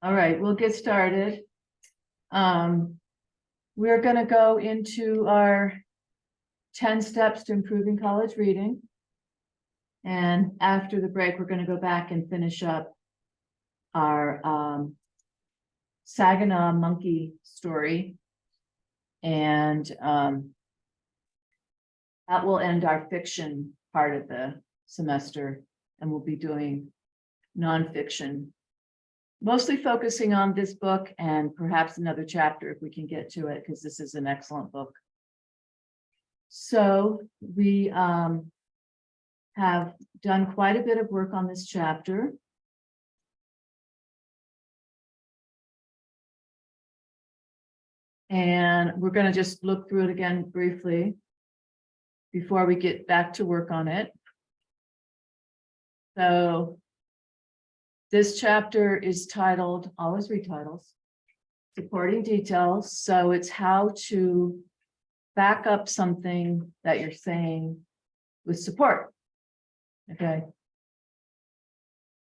All right, we'll get started. We're going to go into our 10 steps to improving college reading. And after the break, we're going to go back and finish up our Saginaw monkey story. And that will end our fiction part of the semester. And we'll be doing nonfiction, mostly focusing on this book and perhaps another chapter if we can get to it, because this is an excellent book. So we have done quite a bit of work on this chapter. And we're going to just look through it again briefly before we get back to work on it. So this chapter is titled, always read titles, Supporting Details. So it's how to back up something that you're saying with support. Okay.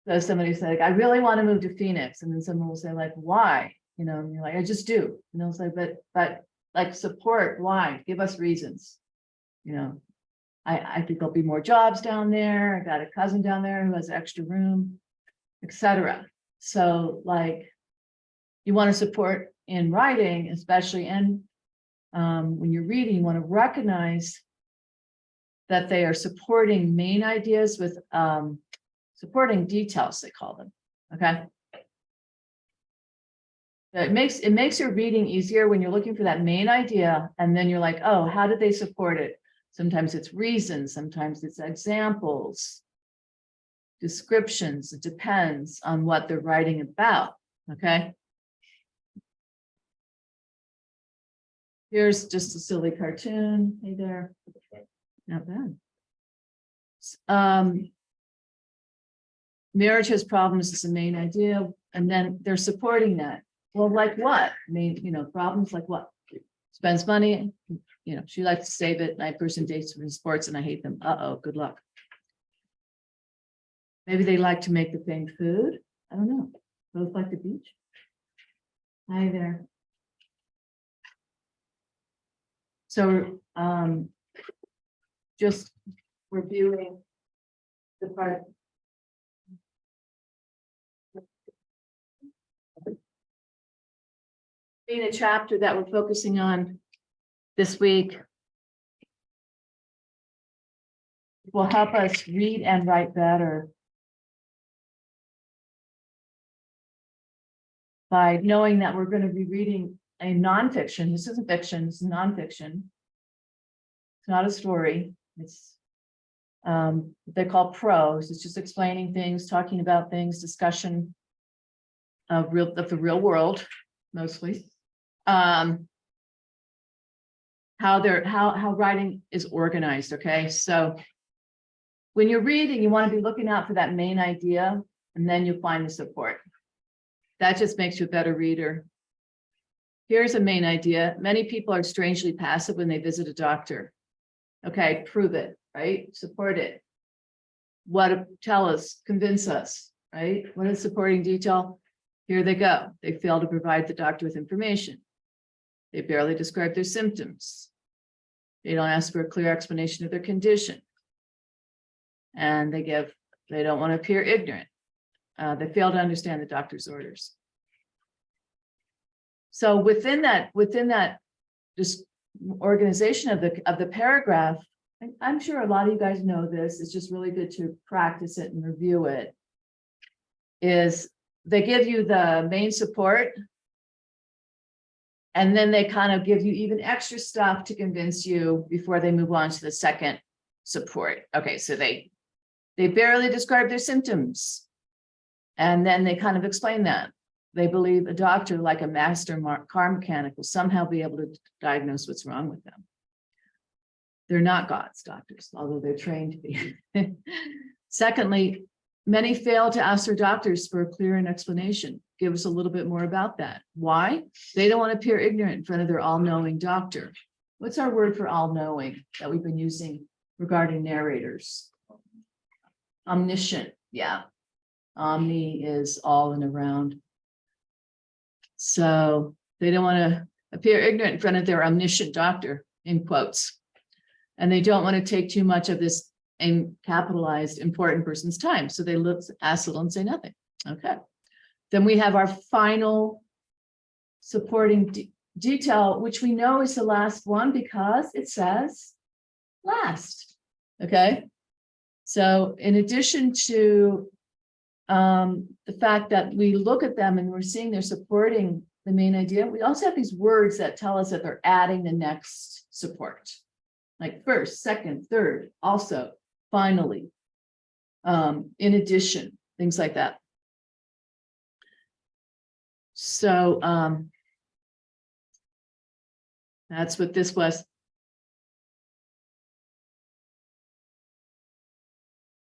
So somebody said, like, I really want to move to Phoenix. And then someone will say, like, why? You know, and you're like, I just do. And they'll say, but like support, why? Give us reasons. You know, I think there'll be more jobs down there. I got a cousin down there who has extra room, etc. So like you want to support in writing, especially, and when you're reading, you want to recognize that they are supporting main ideas with supporting details, they call them. Okay. It makes your reading easier when you're looking for that main idea, and then you're like, oh, how did they support it? Sometimes it's reasons, sometimes it's examples, descriptions. It depends on what they're writing about. Okay. Here's just a silly cartoon. Hey there. Not bad. Marriage has problems is the main idea, and then they're supporting that. Well, like what? I mean, you know, problems like what? Spends money, you know, she likes to save it. My person dates for sports and I hate them. Uh-oh, good luck. Maybe they like to make the famed food. I don't know. Both like the beach. Hi there. So just reviewing the part. Being a chapter that we're focusing on this week will help us read and write better by knowing that we're going to be reading a nonfiction. This isn't fiction, it's nonfiction. It's not a story. It's they call prose. It's just explaining things, talking about things, discussion of the real world, mostly. How writing is organized. Okay, so when you're reading, you want to be looking out for that main idea, and then you find the support. That just makes you a better reader. Here's a main idea. Many people are strangely passive when they visit a doctor. Okay, prove it, right? Support it. What? Tell us, convince us, right? What is supporting detail? Here they go. They fail to provide the doctor with information. They barely describe their symptoms. They don't ask for a clear explanation of their condition. And they don't want to appear ignorant. They fail to understand the doctor's orders. So within that just organization of the paragraph, I'm sure a lot of you guys know this, it's just really good to practice it and review it, is they give you the main support, and then they kind of give you even extra stuff to convince you before they move on to the second support. Okay, so they barely describe their symptoms, and then they kind of explain that. They believe a doctor, like a master car mechanic, will somehow be able to diagnose what's wrong with them. They're not God's doctors, although they're trained to be. Secondly, many fail to ask their doctors for a clear explanation. Give us a little bit more about that. Why? They don't want to appear ignorant in front of their all-knowing doctor. What's our word for all-knowing that we've been using regarding narrators? Omniscient, yeah. Omni is all and around. So they don't want to appear ignorant in front of their omniscient doctor, in quotes. And they don't want to take too much of this capitalized important person's time. So they ask little and say nothing. Okay. Then we have our final supporting detail, which we know is the last one because it says last. Okay. So in addition to the fact that we look at them and we're seeing they're supporting the main idea, we also have these words that tell us that they're adding the next support, like first, second, third, also, finally, in addition, things like that. So that's what this was.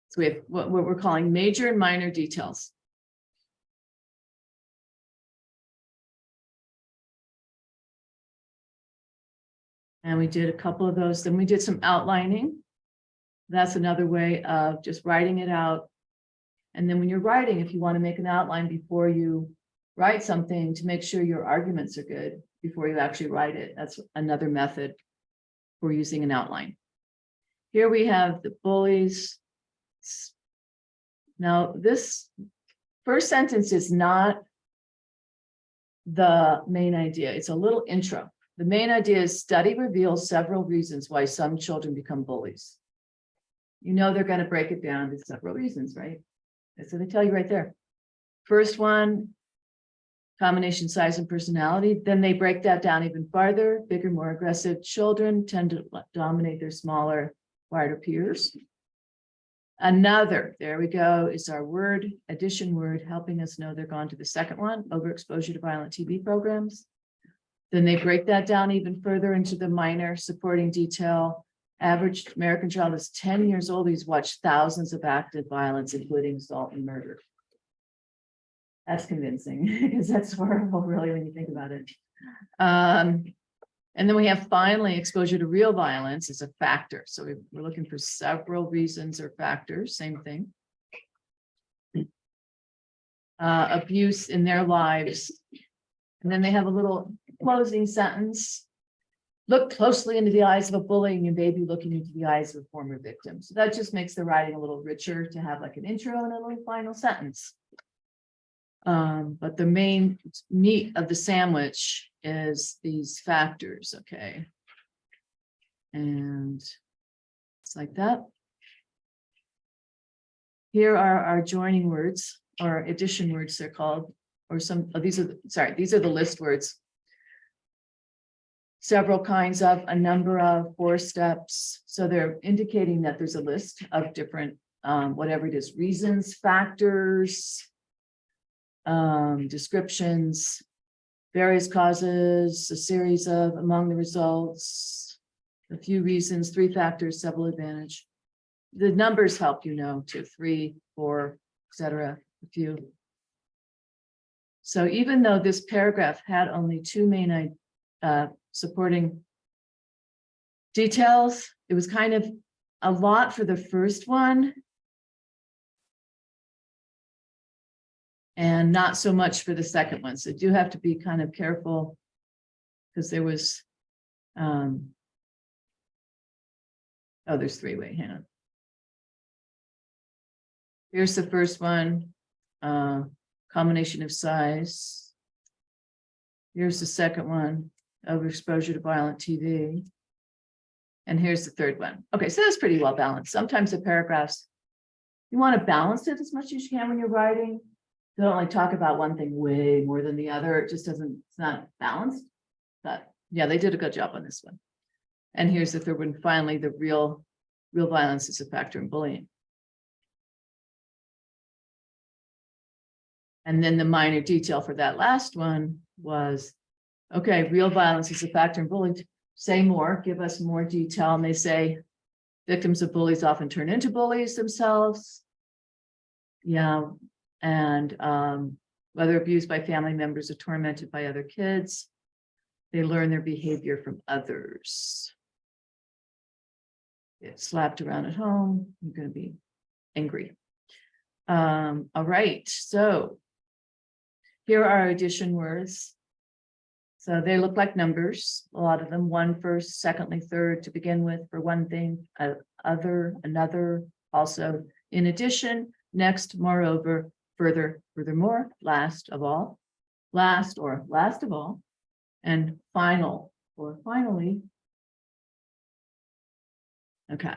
So we have what we're calling major and minor details. And we did a couple of those. Then we did some outlining. That's another way of just writing it out. And then when you're writing, if you want to make an outline before you write something, to make sure your arguments are good before you actually write it, that's another method for using an outline. Here we have the bullies. Now, this first sentence is not the main idea. It's a little intro. The main idea is study reveals several reasons why some children become bullies. You know they're going to break it down to several reasons, right? So they tell you right there. First one, combination size and personality. Then they break that down even farther. Bigger, more aggressive children tend to dominate their smaller, quieter peers. Another, there we go, is our word, addition word, helping us know they're gone to the second one, overexposure to violent TV programs. Then they break that down even further into the minor supporting detail. Average American child is 10 years old. He's watched thousands of acts of violence, including assault and murder. That's convincing because that's horrible, really, when you think about it. And then we have finally exposure to real violence is a factor. So we're looking for several reasons or factors, same thing. Abuse in their lives. And then they have a little closing sentence. Look closely into the eyes of a bully and you may be looking into the eyes of a former victim. So that just makes the writing a little richer to have like an intro and a little final sentence. But the main meat of the sandwich is these factors, okay? And it's like that. Here are our joining words or addition words, they're called, or some, oh, these are the list words. Several kinds of, a number of, 4 steps. So they're indicating that there's a list of different, whatever it is, reasons, factors, descriptions, various causes, a series of, among the results, a few reasons, 3 factors, several advantage. The numbers help you know, 2, 3, 4, etc. A few. So even though this paragraph had only 2 main supporting details, it was kind of a lot for the first one and not so much for the second one. So you do have to be kind of careful because there was, there's 3 way, hang on. Here's the first one, combination of size. Here's the second one, overexposure to violent TV. And here's the third one. Okay, so that's pretty well balanced. Sometimes the paragraphs, you want to balance it as much as you can when you're writing. Don't like talk about one thing way more than the other. It just doesn't, it's not balanced. But yeah, they did a good job on this one. And here's the third one. Finally, the real violence is a factor in bullying. And then the minor detail for that last one was, okay, real violence is a factor in bullying. Say more, give us more detail. And they say victims of bullies often turn into bullies themselves. Yeah. And whether abused by family members or tormented by other kids, they learn their behavior from others. Get slapped around at home, you're going to be angry. All right, so here are our addition words. So they look like numbers, a lot of them, one first, secondly, third to begin with for one thing, other, another, also, in addition, next, moreover, further, furthermore, last of all, last or last of all, and final or finally. Okay.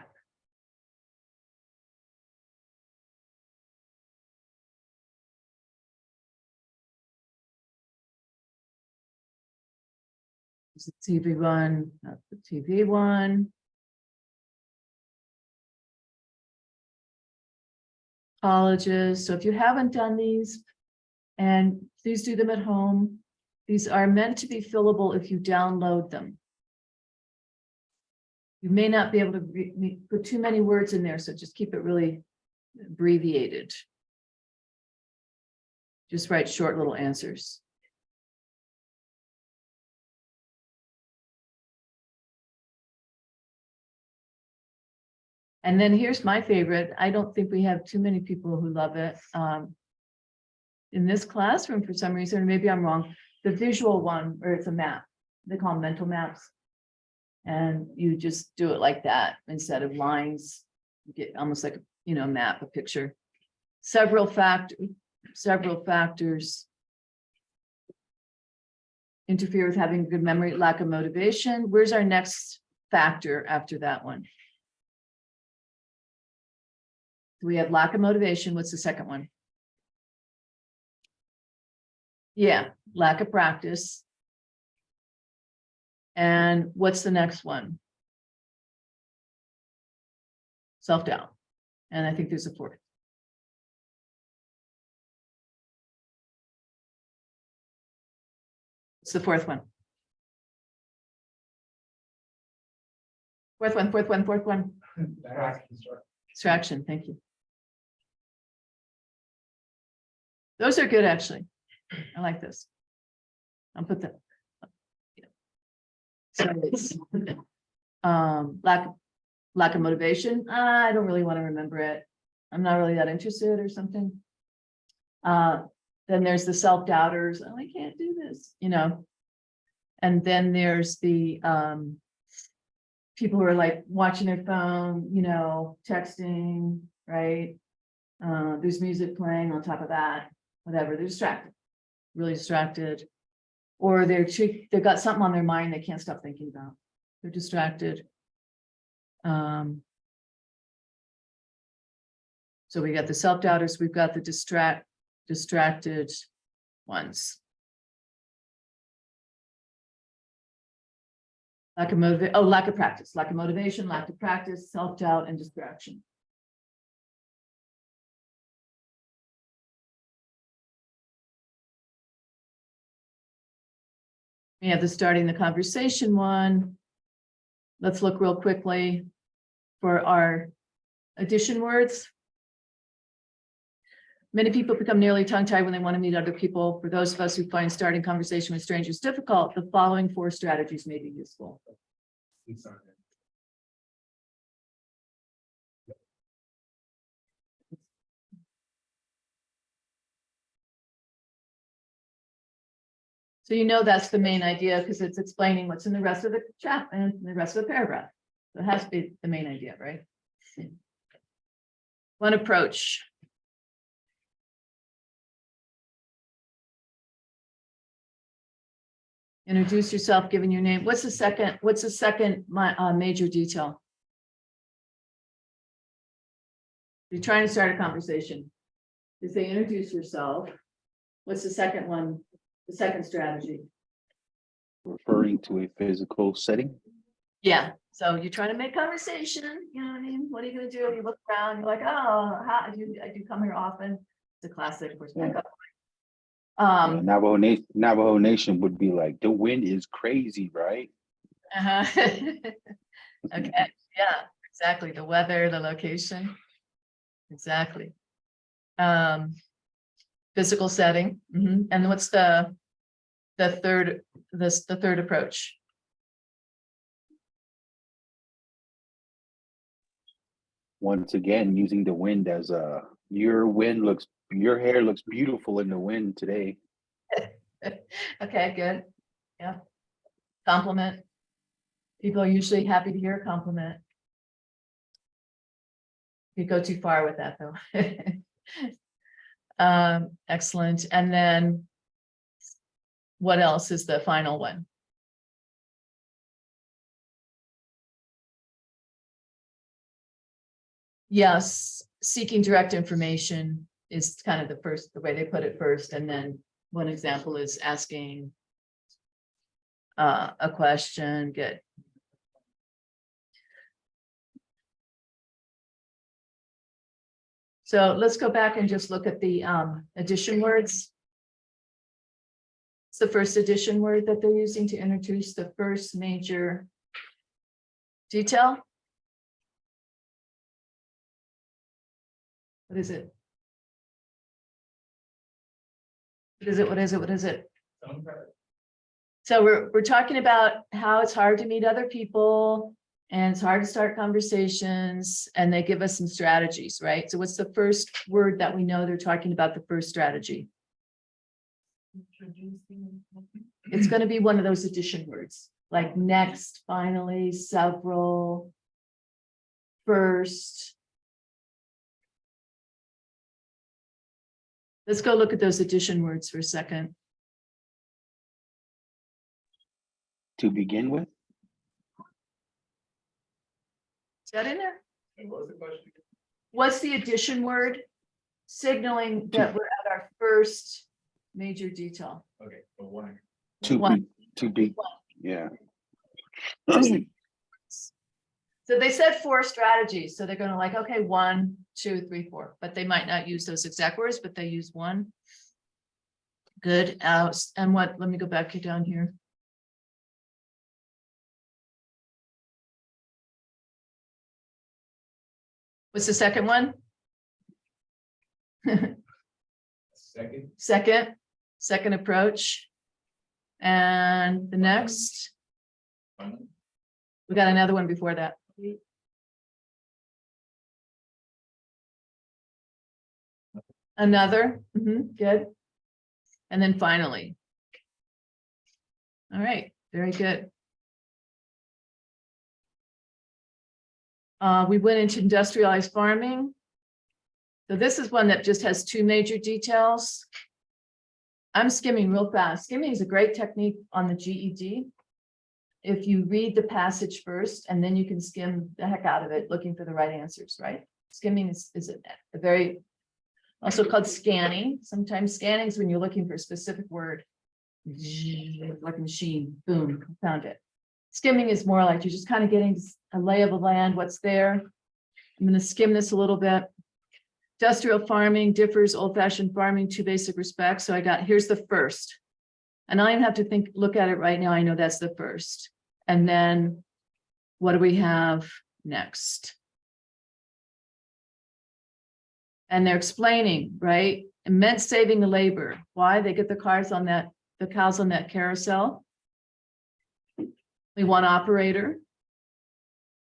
This is TV one, that's the TV one. Colleges, so if you haven't done these, and please do them at home. These are meant to be fillable if you download them. You may not be able to put too many words in there, so just keep it really abbreviated. Just write short little answers. And then here's my favorite. I don't think we have too many people who love it. In this classroom, for some reason, maybe I'm wrong, the visual one, where it's a map. They call them mental maps. And you just do it like that instead of lines. You get almost like, you know, map, a picture. Several factors interfere with having good memory, lack of motivation. Where's our next factor after that one? We have lack of motivation. What's the second one? Yeah, lack of practice. And what's the next one? Self-doubt. And I think there's a fourth. It's the fourth one. Fourth one. Distraction, thank you. Those are good, actually. I like this. I'll put that. So it's lack of motivation. I don't really want to remember it. I'm not really that interested or something. Then there's the self-doubters. Oh, I can't do this, you know. And then there's the people who are like watching their phone, you know, texting, right? There's music playing on top of that, whatever. They're distracted, really distracted. Or they've got something on their mind they can't stop thinking about. They're distracted. So we got the self-doubters, we've got the distracted ones. Lack of practice, lack of motivation, lack of practice, self-doubt, and distraction. We have the starting the conversation one. Let's look real quickly for our addition words. Many people become nearly tongue-tied when they want to meet other people. For those of us who find starting conversation with strangers difficult, the following 4 strategies may be useful. So you know that's the main idea because it's explaining what's in the rest of the chapter and the rest of the paragraph. So it has to be the main idea, right? One approach. Introduce yourself, giving your name. What's the second major detail? You're trying to start a conversation. You say introduce yourself. What's the second one? The second strategy? Referring to a physical setting. Yeah. So you're trying to make conversation. You know what I mean? What are you going to do? You look around. You're like, oh, I do come here often. It's a classic. Yeah. Navajo Nation would be like, the wind is crazy, right? Okay. Yeah, exactly. The weather, the location. Exactly. Physical setting. And what's the third approach? Once again, using the wind as your hair looks beautiful in the wind today. Okay, good. Yeah. Compliment. People are usually happy to hear a compliment. You go too far with that, though. Excellent. And then what else is the final one? Yes, seeking direct information is kind of the way they put it first. And then one example is asking a question, get. So let's go back and just look at the addition words. It's the first addition word that they're using to introduce the first major detail. What is it? What is it? What is it? What is it? So we're talking about how it's hard to meet other people and it's hard to start conversations, and they give us some strategies, right? So what's the first word that we know they're talking about, the first strategy? It's going to be one of those addition words, like next, finally, several, first. Let's go look at those addition words for a second. To begin with, Is that in there? What was the question? What's the addition word? Signaling that we're at our first major detail. Okay, but one. to be, yeah. So they said 4 strategies. So they're going to like, okay, 1, 2, 3, 4, but they might not use those exact words, but they use 1. Good. And what, let me go back down here. What's the second one? Second approach. And the next, we got another one before that. Another, good. And then finally. All right, very good. We went into industrialized farming. So this is one that just has 2 major details. I'm skimming real fast. Skimming is a great technique on the GED. If you read the passage first, and then you can skim the heck out of it, looking for the right answers, right? Skimming is a very, also called scanning. Sometimes scanning is when you're looking for a specific word. Like a machine, boom, found it. Skimming is more like you're just kind of getting a lay of the land, what's there. I'm going to skim this a little bit. Industrial farming differs old-fashioned farming 2 basic respects. So here's the first. And I don't even have to look at it right now. I know that's the first. And then what do we have next? And they're explaining, right? It meant saving the labor. Why? They get the cows on that carousel. We want operator.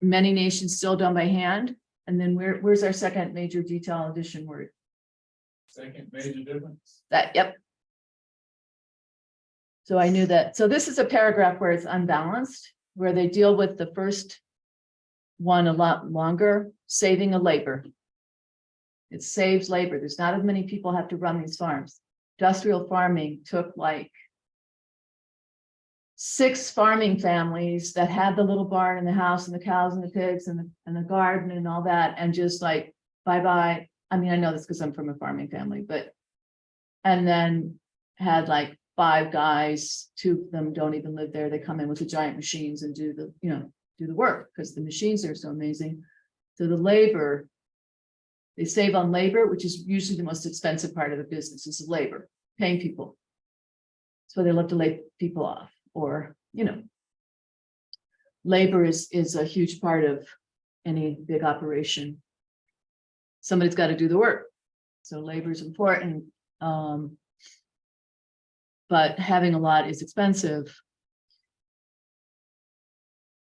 Many nations still done by hand. And then where's our second major detail addition word? Second major difference. Yep. So I knew that. So this is a paragraph where it's unbalanced, where they deal with the first one a lot longer, saving a labor. It saves labor. There's not as many people have to run these farms. Industrial farming took like 6 farming families that had the little barn and the house and the cows and the pigs and the garden and all that, and just like, bye-bye. I mean, I know this because I'm from a farming family, and then had like 5 guys, 2 of them don't even live there. They come in with the giant machines and do the work because the machines are so amazing. So the labor, they save on labor, which is usually the most expensive part of the business, is labor, paying people. So they love to lay people off, or, labor is a huge part of any big operation. Somebody's got to do the work. So labor is important. But having a lot is expensive.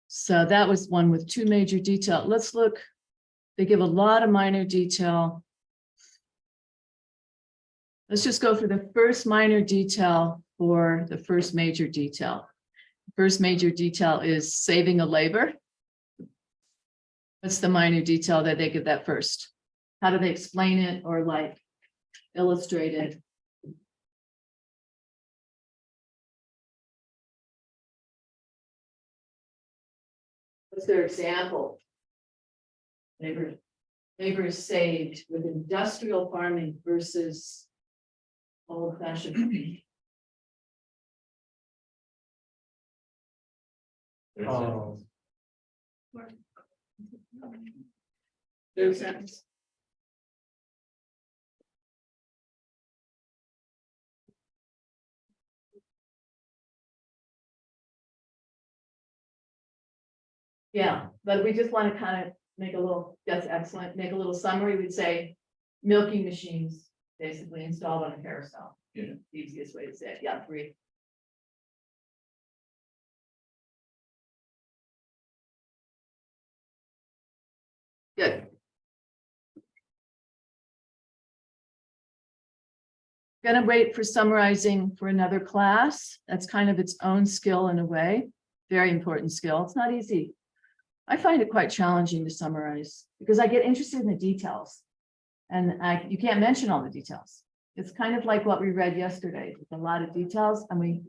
So that was one with 2 major detail. Let's look. They give a lot of minor detail. Let's just go for the first minor detail. for the first major detail. First major detail is saving a labor. What's the minor detail that they give that first? How do they explain it or like illustrate it? What's their example? Labor is saved with industrial farming versus old-fashioned. There's Oh. Their sense. Yeah, but we just want to kind of make a little, that's excellent, make a little summary. We'd say milking machines basically installed on a carousel. Yeah. The easiest way to say it. Yeah, 3. Good. Gonna wait for summarizing for another class. That's kind of its own skill in a way. Very important skill. It's not easy. I find it quite challenging to summarize because I get interested in the details. And you can't mention all the details. It's kind of like what we read yesterday, with a lot of details, and we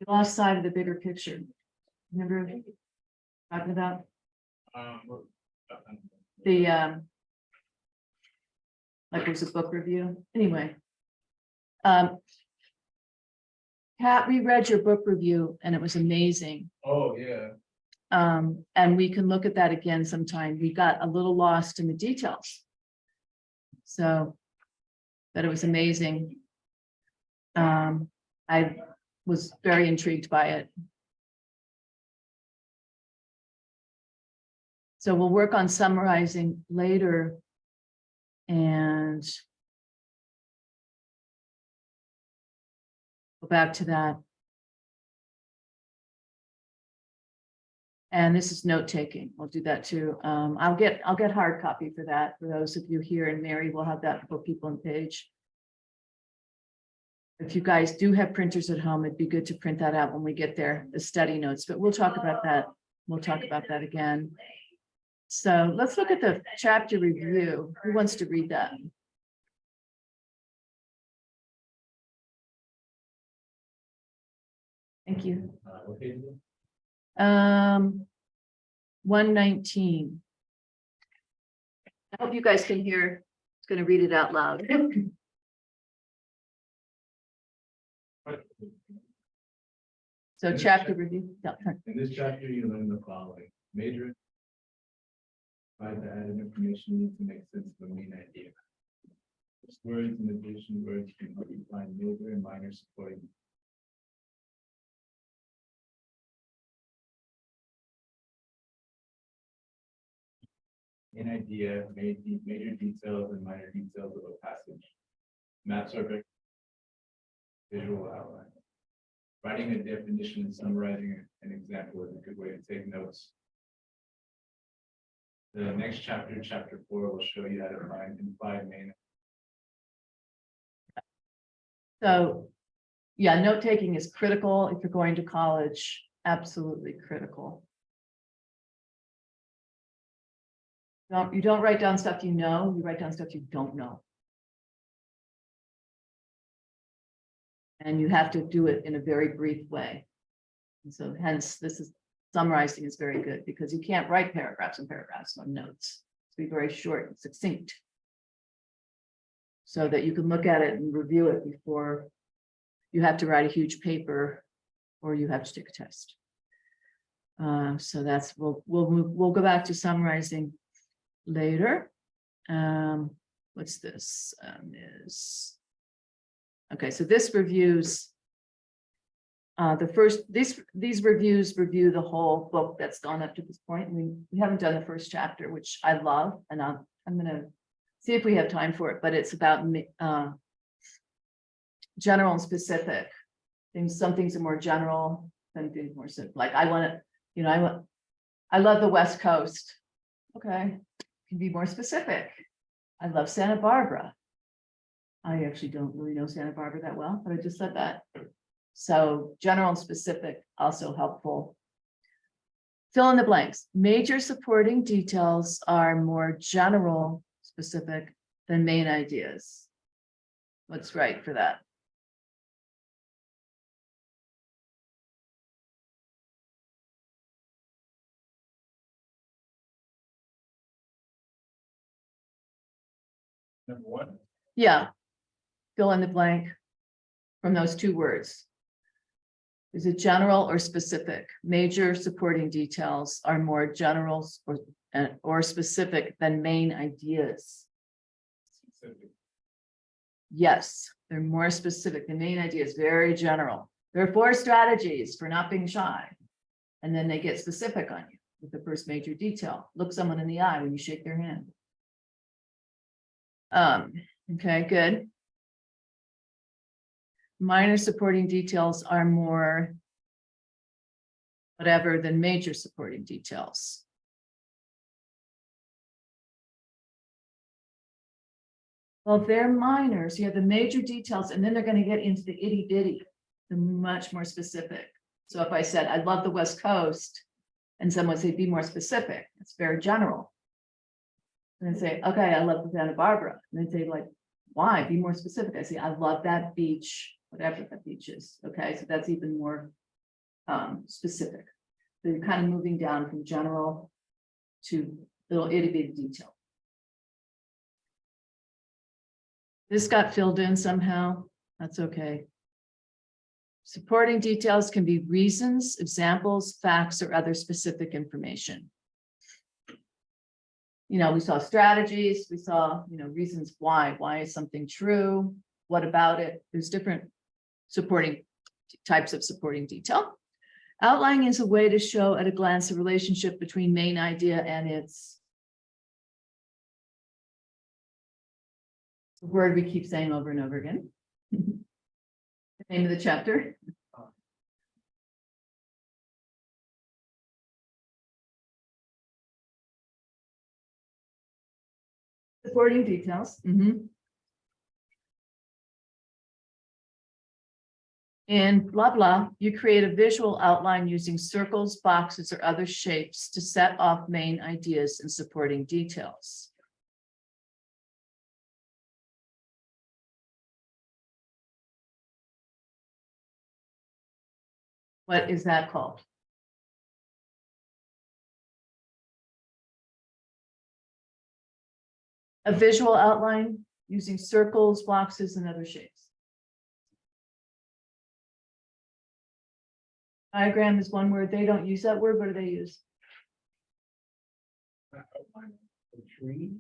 lost sight of the bigger picture. Remember talking about the like there's a book review anyway. Pat, we read your book review and it was amazing. Oh, yeah. And we can look at that again sometime. We got a little lost in the details. So, but it was amazing. I was very intrigued by it. So we'll work on summarizing later. And go back to that. And this is note taking. We'll do that too. I'll get hard copy for that for those of you here, and Mary will have that for people on page. If you guys do have printers at home, it'd be good to print that out when we get there, the study notes, but we'll talk about that. We'll talk about that again. So let's look at the chapter review. Who wants to read that? Thank you. What page is it? 119. I hope you guys can hear. It's going to read it out loud. So chapter review. Yeah. In this chapter, you learn the following. Major. Provide the added information needed to make sense of the main idea. There's words in addition, words can help you find major and minor supporting. Main idea, major details and minor details of a passage. Maps are visual outline. Writing a definition and summarizing an example is a good way to take notes. The next chapter, chapter 4, will show you how to find implied main. So, yeah, note taking is critical if you're going to college. Absolutely critical. You don't write down stuff you know, you write down stuff you don't know. And you have to do it in a very brief way. And so hence, this is summarizing is very good because you can't write paragraphs and paragraphs on notes. To be very short and succinct. So that you can look at it and review it before you have to write a huge paper or you have to take a test. So that's we'll go back to summarizing later. What's this? Okay, so this reviews these reviews review the whole book that's gone up to this point. We haven't done the first chapter, which I love, and I'm gonna see if we have time for it, but it's about general and specific things. Some things are more general, some things more simple. Like I love the West Coast. Okay, can be more specific. I love Santa Barbara. I actually don't really know Santa Barbara that well, but I just said that. So general and specific also helpful. Fill in the blanks. Major supporting details are more general specific than main ideas. What's right for that? Number one, Yeah. Fill in the blank from those two words. Is it general or specific? Major supporting details are more general or specific than main ideas. specific. Yes, they're more specific. The main idea is very general. There are 4 strategies for not being shy. And then they get specific on you with the first major detail. Look someone in the eye when you shake their hand. Okay, good. Minor supporting details are more whatever than major supporting details. Well, if they're minors, you have the major details, and then they're going to get into the itty bitty, the much more specific. So if I said, I love the West Coast, and someone say, be more specific, it's very general. And then say, okay, I love Santa Barbara. And then say, like, why? Be more specific. I say, I love that beach, whatever that beach is. Okay, so that's even more specific. So you're kind of moving down from general to little itty bitty detail. This got filled in somehow. That's okay. Supporting details can be reasons, examples, facts, or other specific information. You know, we saw strategies, we saw, reasons why. Why is something true? What about it? There's different supporting types of supporting detail. Outlining is a way to show at a glance the relationship between main idea and its word we keep saying over and over again. The name of the chapter. Supporting details. In blah, blah, you create a visual outline using circles, boxes, or other shapes to set off main ideas and supporting details. What is that called? A visual outline using circles, boxes, and other shapes. Diagram is one word. They don't use that word. What do they use? Tree.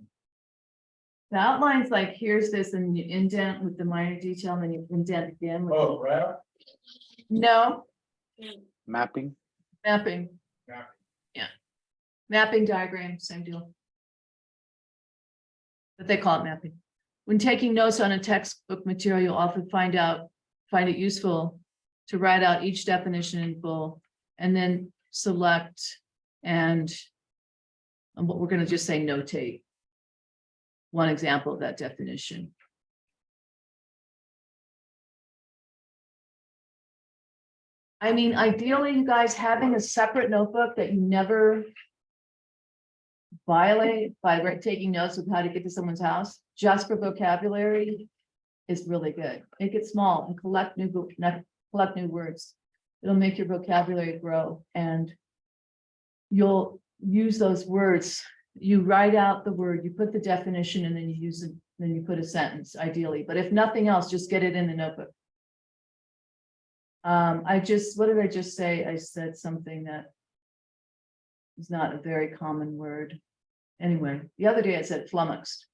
The outline's like, here's this, and you indent with the minor detail, and then you indent again. With Oh, right. No, Mapping. mapping. Mapping. Yeah. Mapping diagram, same deal. But they call it mapping. When taking notes on a textbook material, you'll often find it useful to write out each definition in full and then select and what we're going to just say notate one example of that definition. I mean, ideally, you guys having a separate notebook that you never violate by taking notes of how to get to someone's house just for vocabulary is really good. Make it small and collect new words. It'll make your vocabulary grow, and you'll use those words. You write out the word, you put the definition, and then you use it, then you put a sentence ideally. But if nothing else, just get it in the notebook. What did I just say? I said something that is not a very common word. Anyway, the other day I said flummoxed,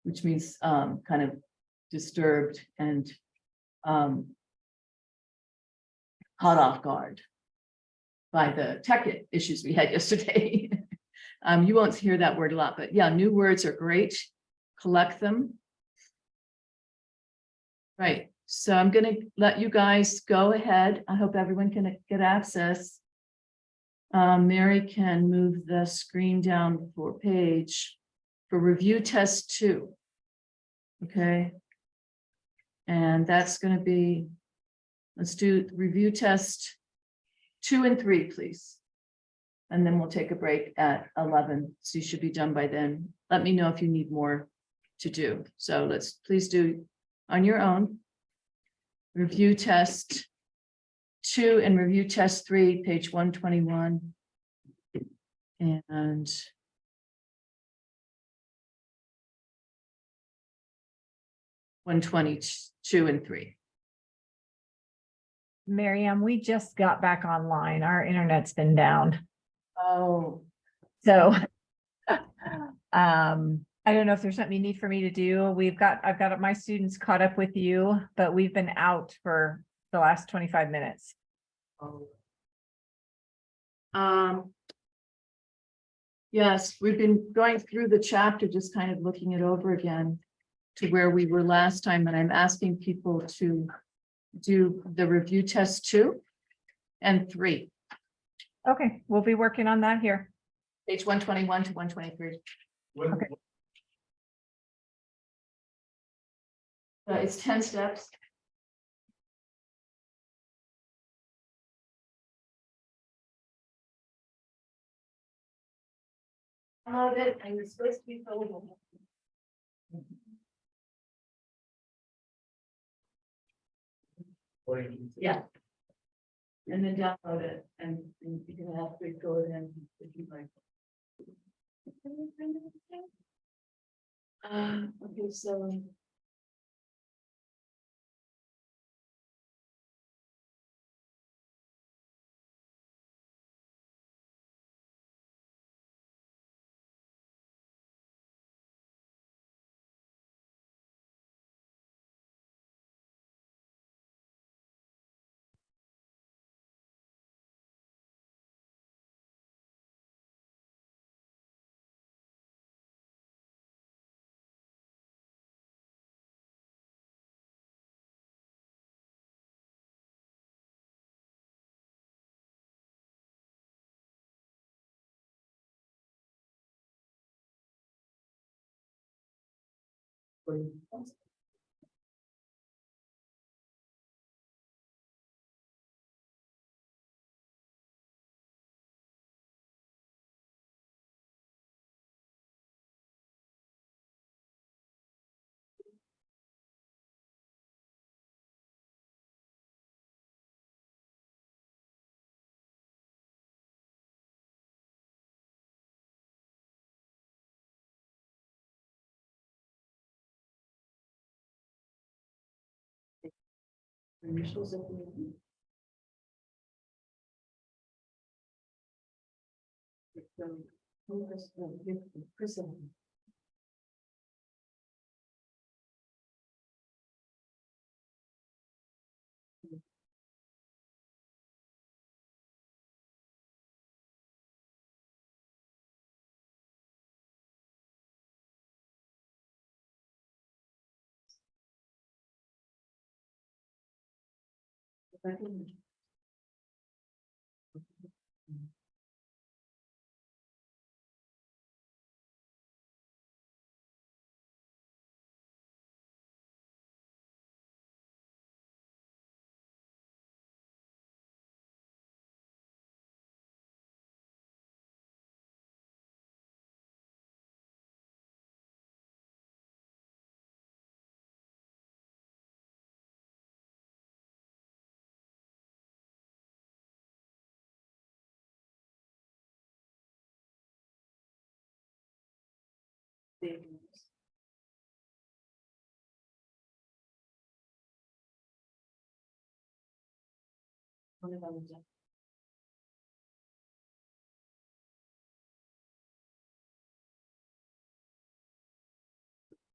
which means kind of disturbed and caught off guard by the tech issues we had yesterday. You won't hear that word a lot, but yeah, new words are great. Collect them. Right. So I'm going to let you guys go ahead. I hope everyone can get access. Mary can move the screen down for page for review test 2. Okay. And that's gonna be, let's do review test 2 and 3, please. And then we'll take a break at 11, so you should be done by then. Let me know if you need more to do. So let's please do on your own. Review test 2 and review test 3, page 121. And 122 and 3. Miriam, we just got back online. Our internet's been down. Oh, So I don't know if there's something you need for me to do. I've got my students caught up with you, but we've been out for the last 25 minutes. Yes, we've been going through the chapter, just kind of looking it over again to where we were last time, and I'm asking people to do the review test 2 and 3, Okay, we'll be working on that here. page 121 to 123. What- Okay. It's 10 steps. Download it, and it's supposed to be fillable. Yeah. And then download it, and you can have to go in if you like. Okay, so. Initials of the. Prison.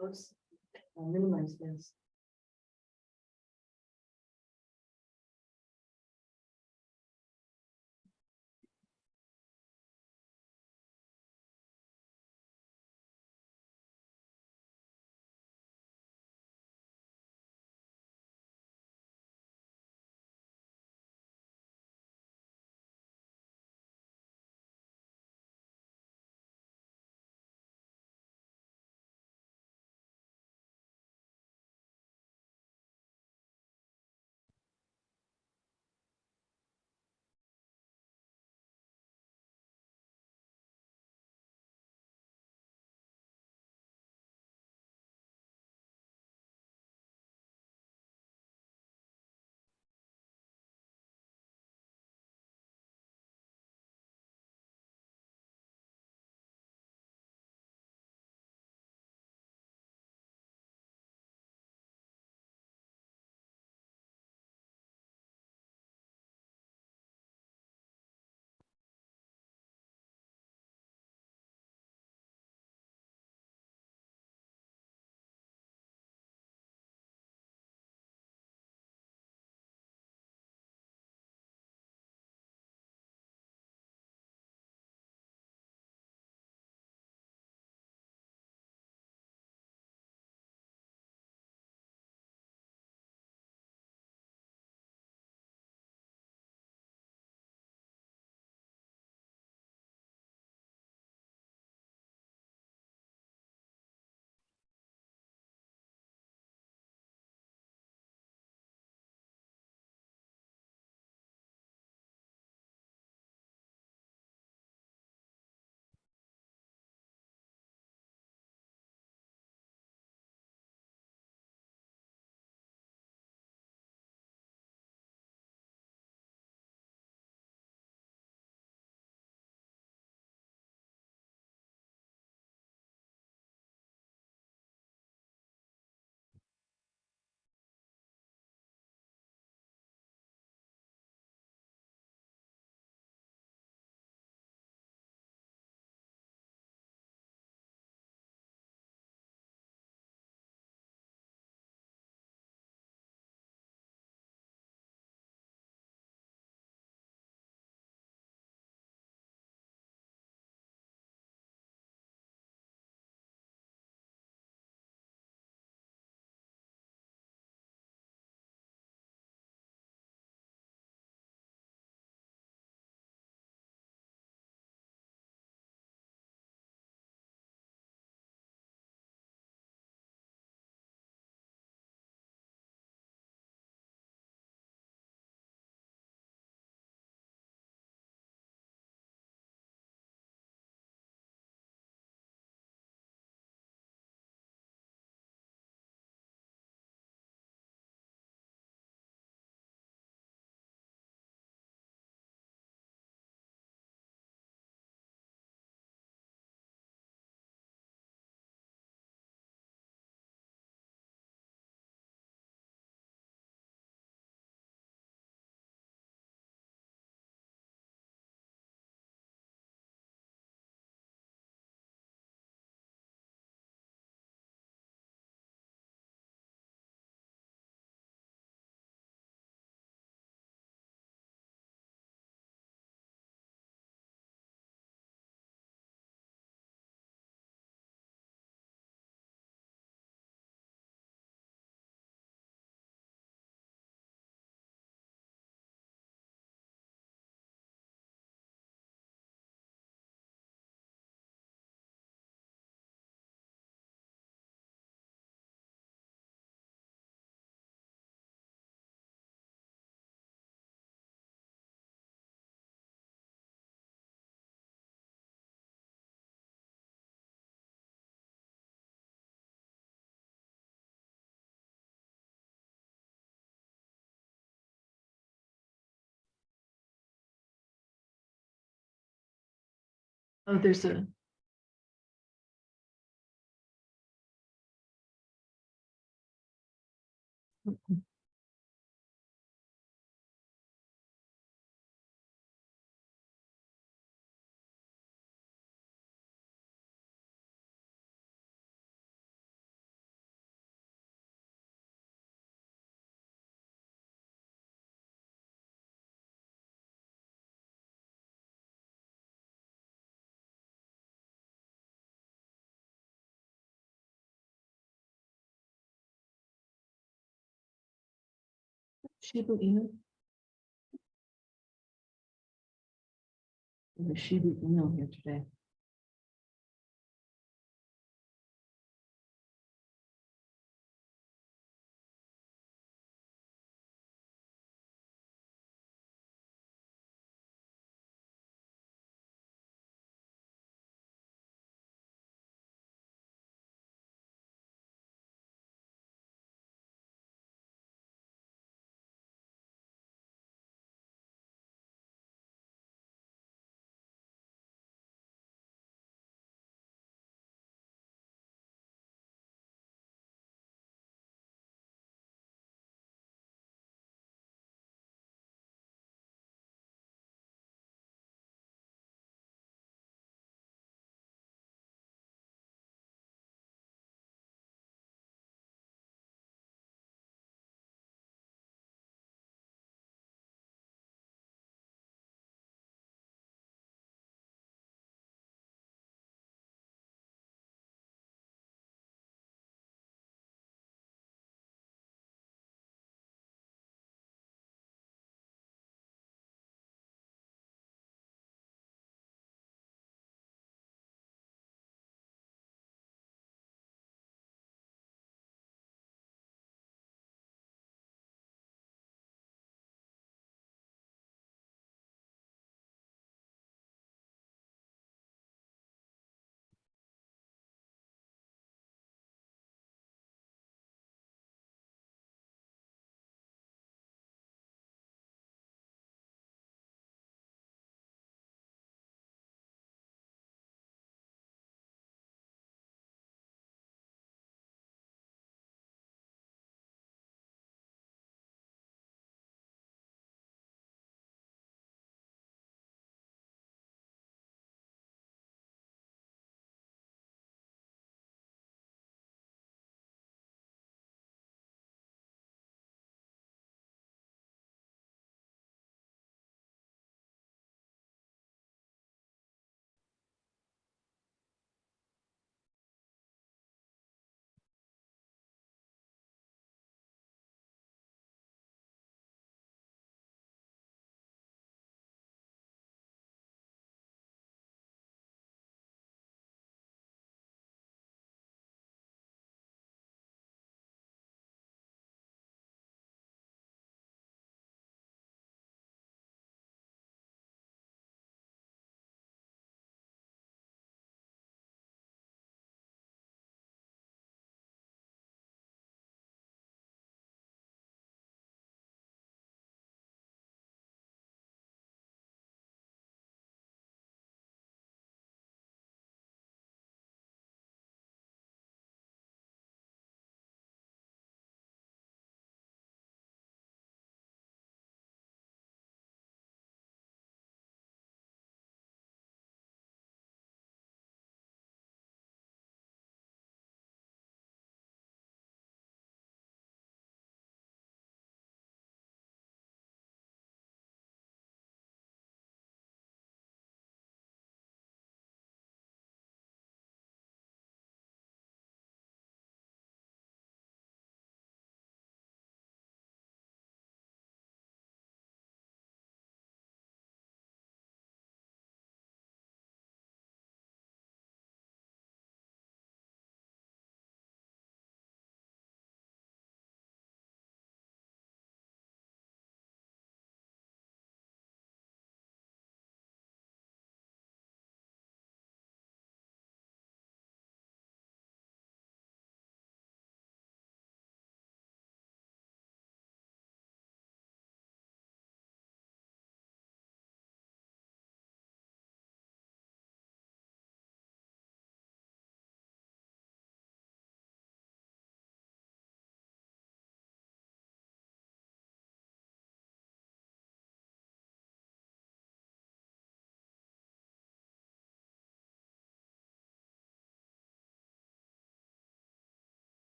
Let's minimize this. Oh, there's a. Shibu Inu. There's a Shibu Inu here today.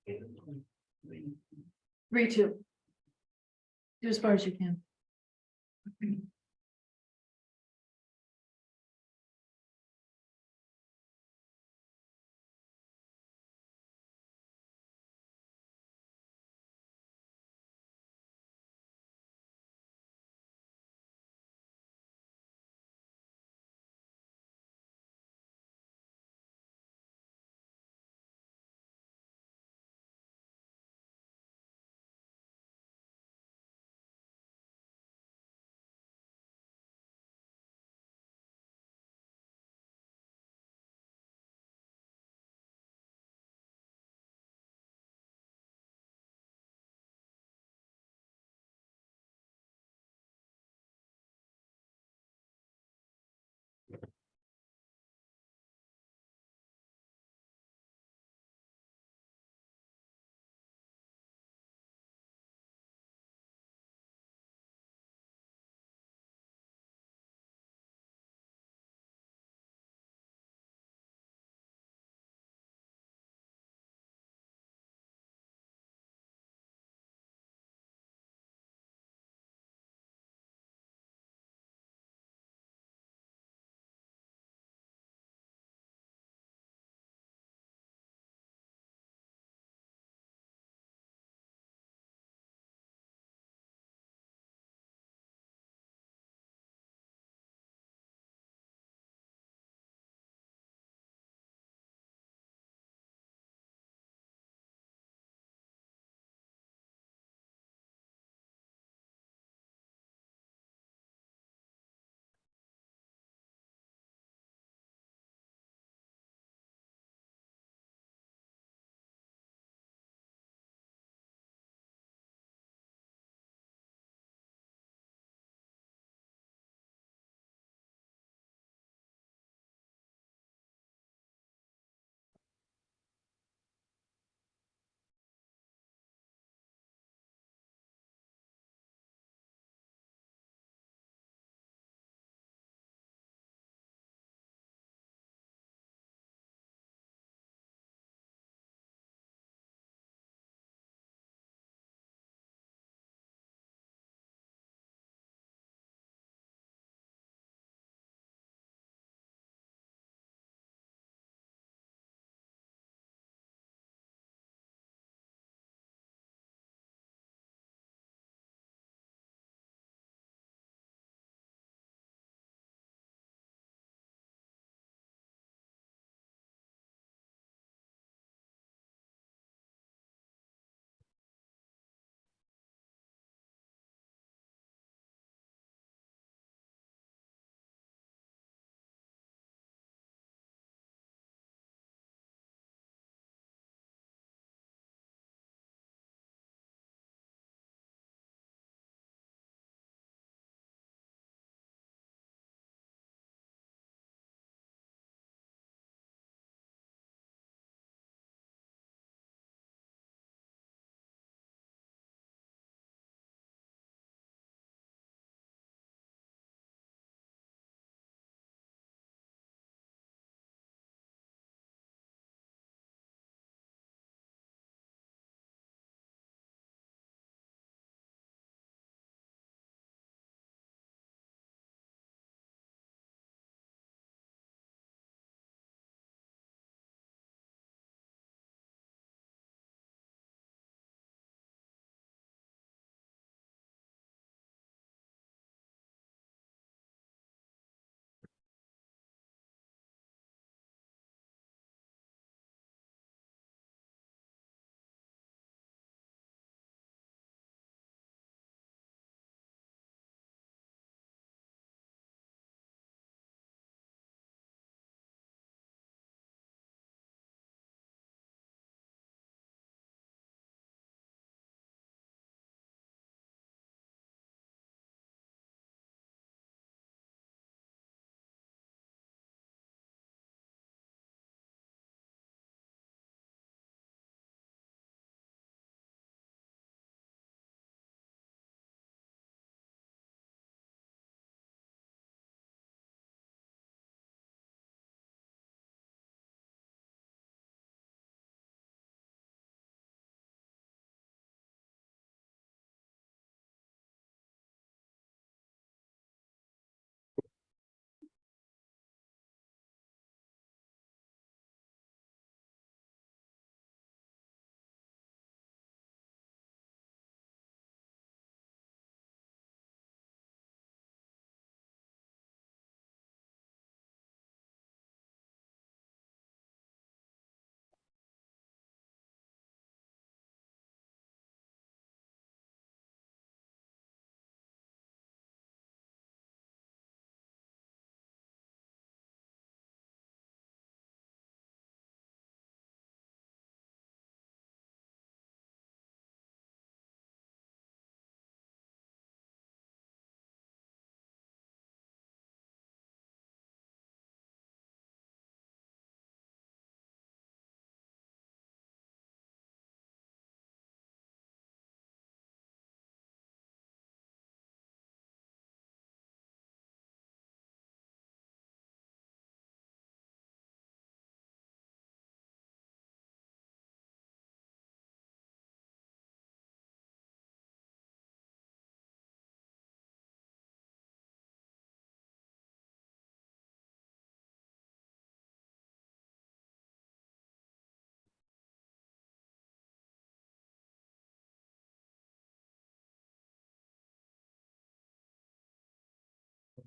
3, 2. Do as far as you can.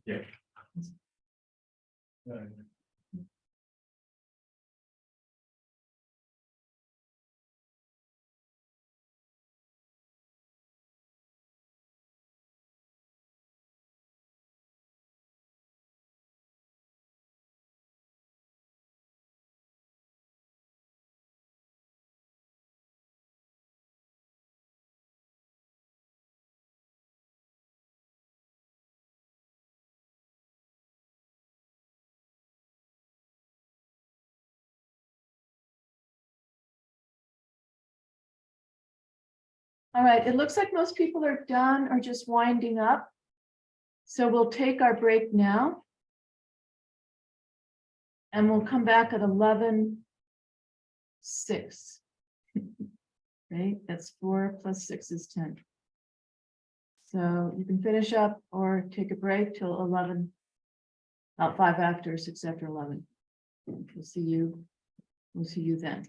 Yeah. All right, it looks like most people are done or just winding up. So we'll take our break now. And we'll come back at 11:06. Right, that's 4 + 6 is 10. So you can finish up or take a break till 11. About 5 after, 6 after 11. We'll see you then.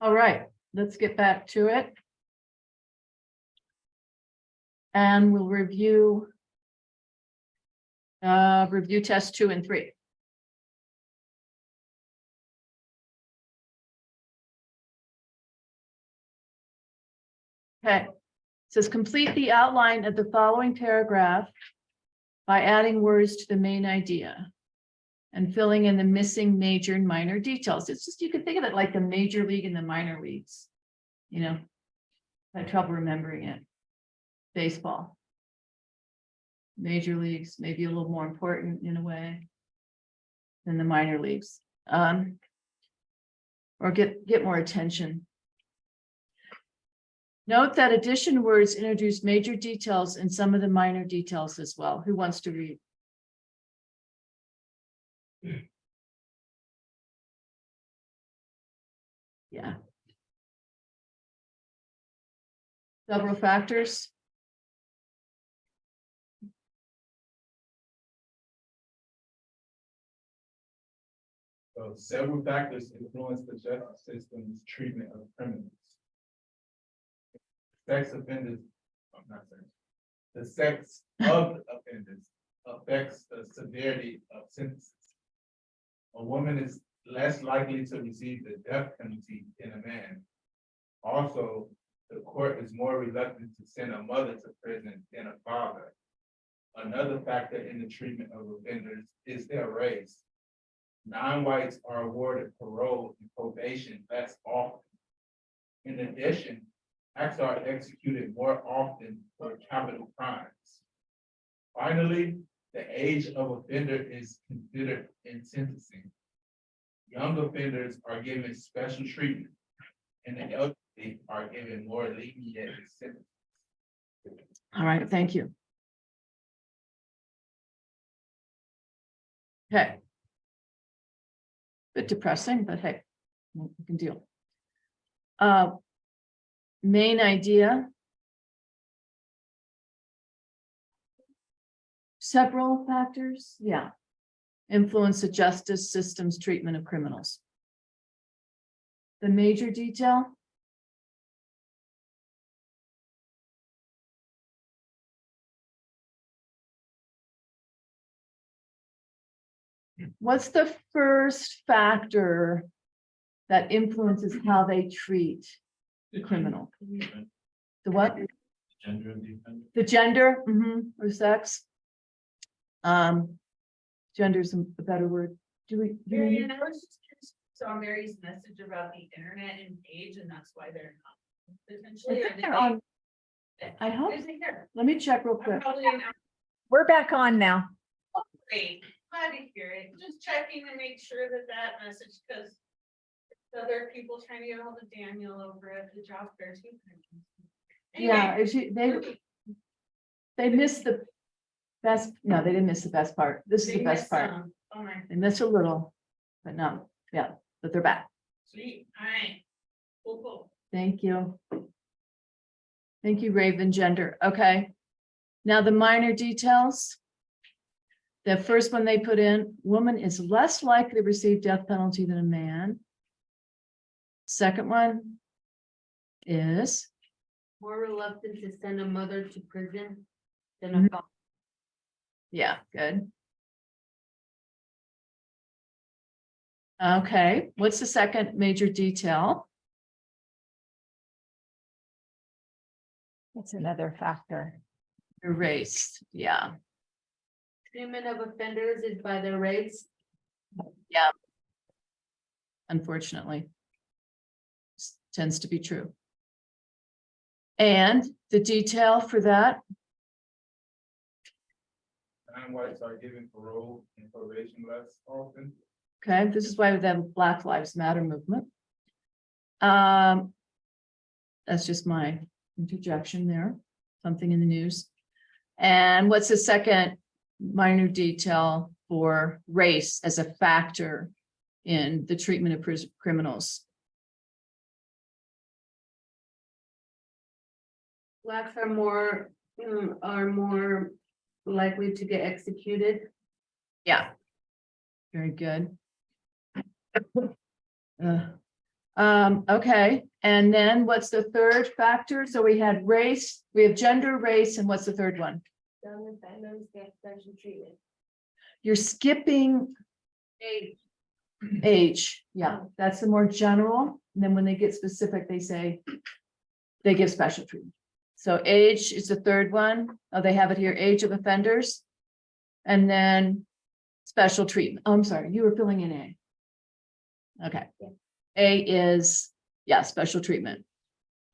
All right, let's get back to it. And we'll review test 2 and 3. Okay, says complete the outline of the following paragraph by adding words to the main idea and filling in the missing major and minor details. It's just, you can think of it like the major league and the minor leagues. You know, I had trouble remembering it. Baseball. Major leagues, maybe a little more important in a way than the minor leagues. Or get more attention. Note that addition words introduce major details and some of the minor details as well. Who wants to read? Yeah. Several factors. So several factors influence the justice system's treatment of criminals. Sex offenders, I'm not saying, the sex of the offenders affects the severity of sentences. A woman is less likely to receive the death penalty than a man. Also, the court is more reluctant to send a mother to prison than a father. Another factor in the treatment of offenders is their race. Non-whites are awarded parole and probation less often. In addition, acts are executed more often for capital crimes. Finally, the age of offender is considered in sentencing. Young offenders are given special treatment, and the elderly are given more lenient sentences. All right, thank you. Okay. Bit depressing, but hey, we can deal. Main idea. Several factors, yeah. Influence the justice system's treatment of criminals. The major detail. What's the first factor that influences how they treat the criminal? The what? Gender of the offender. The gender, or sex. Gender is a better word. Do we? Marianne, I was just curious, saw Mary's message about the internet and age, and that's why they're not I potentially. think they're on. I hope, Is it here? let me check real I'm quick. probably an We're back on now. great, glad to hear it, just checking to make sure that that message, because other people trying to get hold of Daniel over at the job fair too. Yeah, Anyway, is they missed the best, no, they didn't miss the best part. This is they the best missed part. some. Oh my, They missed a little, but no, yeah, but they're back. sweet, all right, cool. Thank you. Thank you, Raven Gender. Okay. Now the minor details. The first one they put in, woman is less likely to receive death penalty than a man. Second one is, More reluctant to send a mother to prison than a father. yeah, good. Okay, what's the second major detail? That's another factor. Your race, yeah. Treatment of offenders is by their race. Unfortunately. Tends to be true. And the detail for that, Non-whites are given parole and probation less often. okay, this is why we have Black Lives Matter movement. That's just my interjection there, something in the news. And what's the second minor detail for race as a factor in the treatment of criminals? Blacks are more likely to get executed. Yeah. Very good. Okay, and then what's the third factor? So we had race, we have gender, race, and what's the third one? Some offenders get special treatment. You're skipping age, yeah, that's the more general, and then when they get specific, they say they give special treatment. So age is the third one. Oh, they have it here, age of offenders. And then special treatment. Oh, I'm sorry, you were filling in A. Okay. Yeah. A is, yeah, special treatment.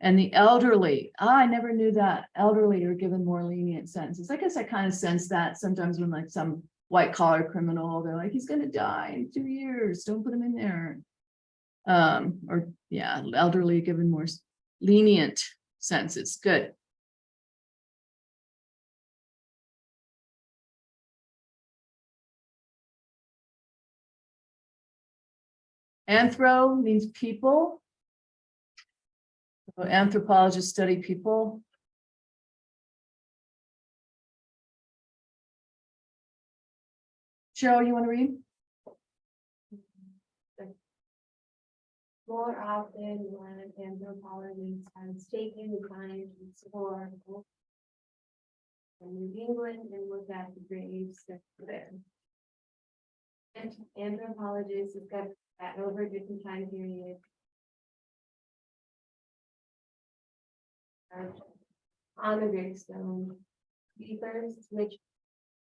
And the elderly, I never knew that elderly are given more lenient sentences. I guess I kind of sense that sometimes when like some white collar criminal, they're like, he's gonna die in 2 years, don't put him in there. Or yeah, elderly given more lenient sentences, good. Anthro means people. So anthropologists study people. Cheryl, you want to read? More often when anthropologists have taken the time to explore in New England and look at the graves that were there. And anthropologists have got that over different time periods. On the gravestone, the first, which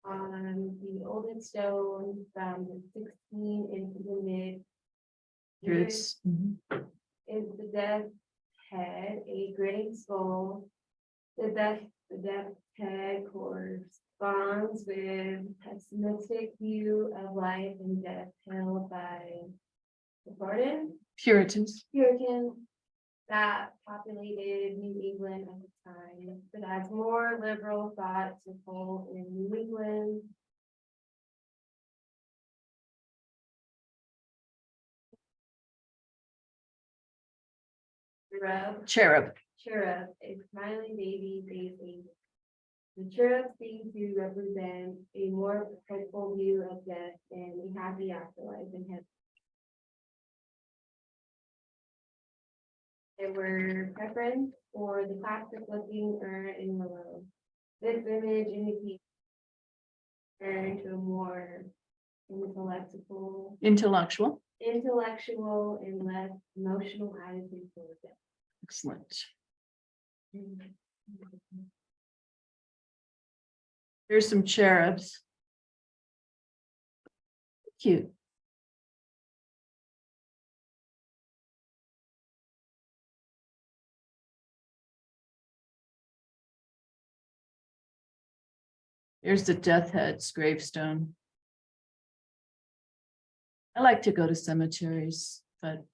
on the oldest stone from the 16 into the mid. Here's, Is the death's head a grinning skull? The death's head corresponds with pessimistic view of life and death held by the pardon, Puritans. Puritans that populated New England at the time, but as more liberal thought took hold in New England. Cherub. Cherub, a smiling baby facing. The cherub seemed to represent a more hopeful view of death and a happy afterlife in heaven. There were preference for the classic looking urn in willow. This image indicates turn to a more intellectual and less emotional attitude toward death. Excellent. Here's some cherubs. Cute. Here's the Death Head's gravestone. I like to go to cemeteries, but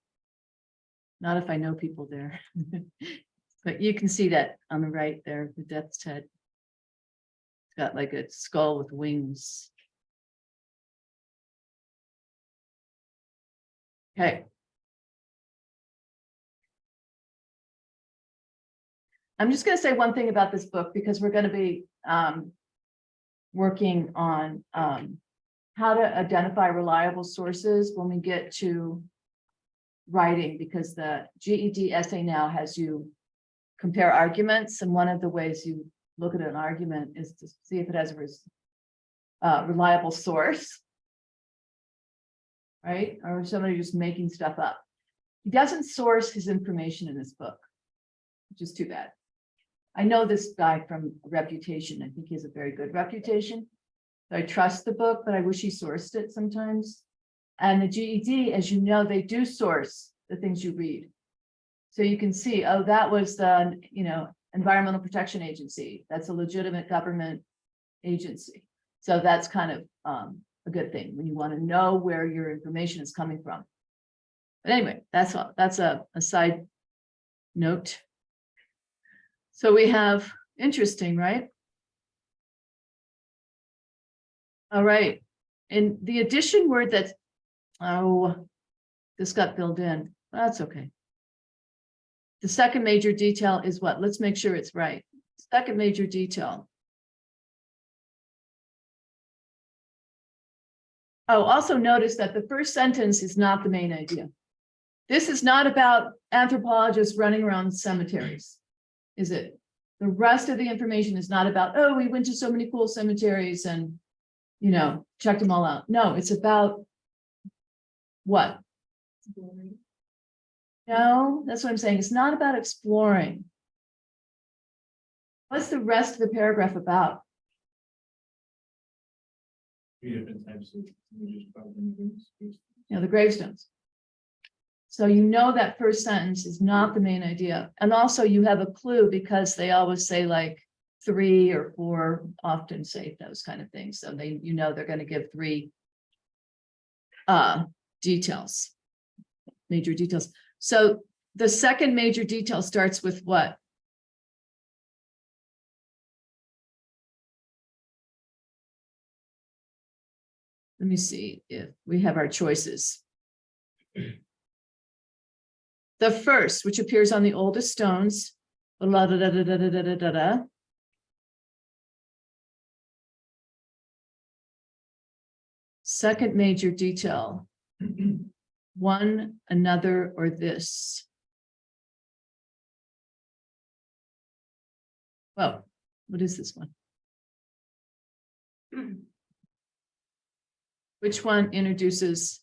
not if I know people there. But you can see that on the right there, the Death's Head. It's got like a skull with wings. Okay. I'm just going to say one thing about this book because we're going to be working on how to identify reliable sources when we get to writing, because the GED essay now has you compare arguments, and one of the ways you look at an argument is to see if it has a reliable source, right? Or somebody just making stuff up. He doesn't source his information in this book, which is too bad. I know this guy from Reputation. I think he has a very good reputation. So I trust the book, but I wish he sourced it sometimes. And the GED, as you know, they do source the things you read. So you can see, oh, that was the, Environmental Protection Agency. That's a legitimate government agency. So that's kind of a good thing when you want to know where your information is coming from. But anyway, that's a side note. So we have, interesting, right? All right. And the addition word that's, this got filled in. That's okay. The second major detail is what? Let's make sure it's right. Second major detail. Oh, also notice that the first sentence is not the main idea. This is not about anthropologists running around cemeteries, is it? The rest of the information is not about, oh, we went to so many cool cemeteries and, you know, checked them all out. No, it's about what? No, that's what I'm saying. It's not about exploring. What's the rest of the paragraph about? 3 different types of images carved in the rooms. You know, the gravestones. So you know that first sentence is not the main idea. And also you have a clue because they always say like 3 or 4 often say those kind of things. So they, you know, they're going to give 3 details, major details. So the second major detail starts with what? Let me see if we have our choices. The first, which appears on the oldest stones. La, da, da, da, da, da, da, da, da. Second major detail. One, another, or this. Well, what is this one? Which one introduces?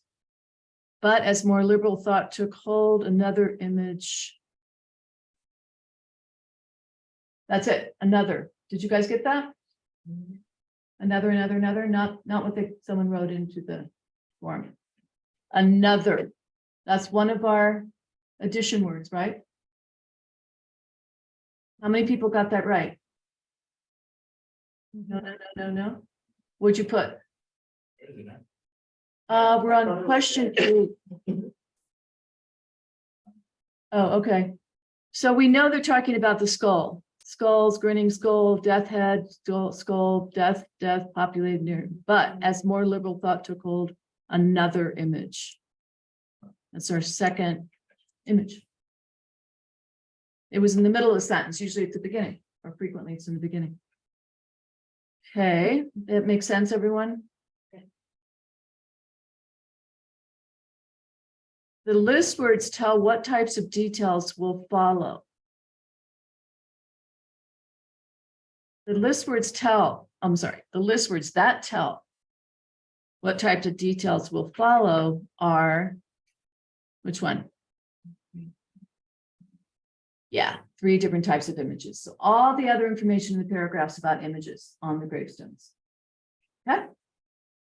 But as more liberal thought took hold, another image. That's it, another. Did you guys get that? Another, not what someone wrote into the form. Another. That's one of our addition words, right? How many people got that right? No. What'd you put? Where is it at? We're on question 8. Oh, okay. So we know they're talking about the skull. Skulls, grinning skull, death head, skull, death, populated near. But as more liberal thought took hold, another image. That's our second image. It was in the middle of the sentence, usually at the beginning, or frequently it's in the beginning. Okay, that makes sense, everyone? The list words tell what types of details will follow. The list words tell, the list words that tell what types of details will follow are, which one? Yeah, 3 different types of images. So all the other information in the paragraphs about images on the gravestones. Okay,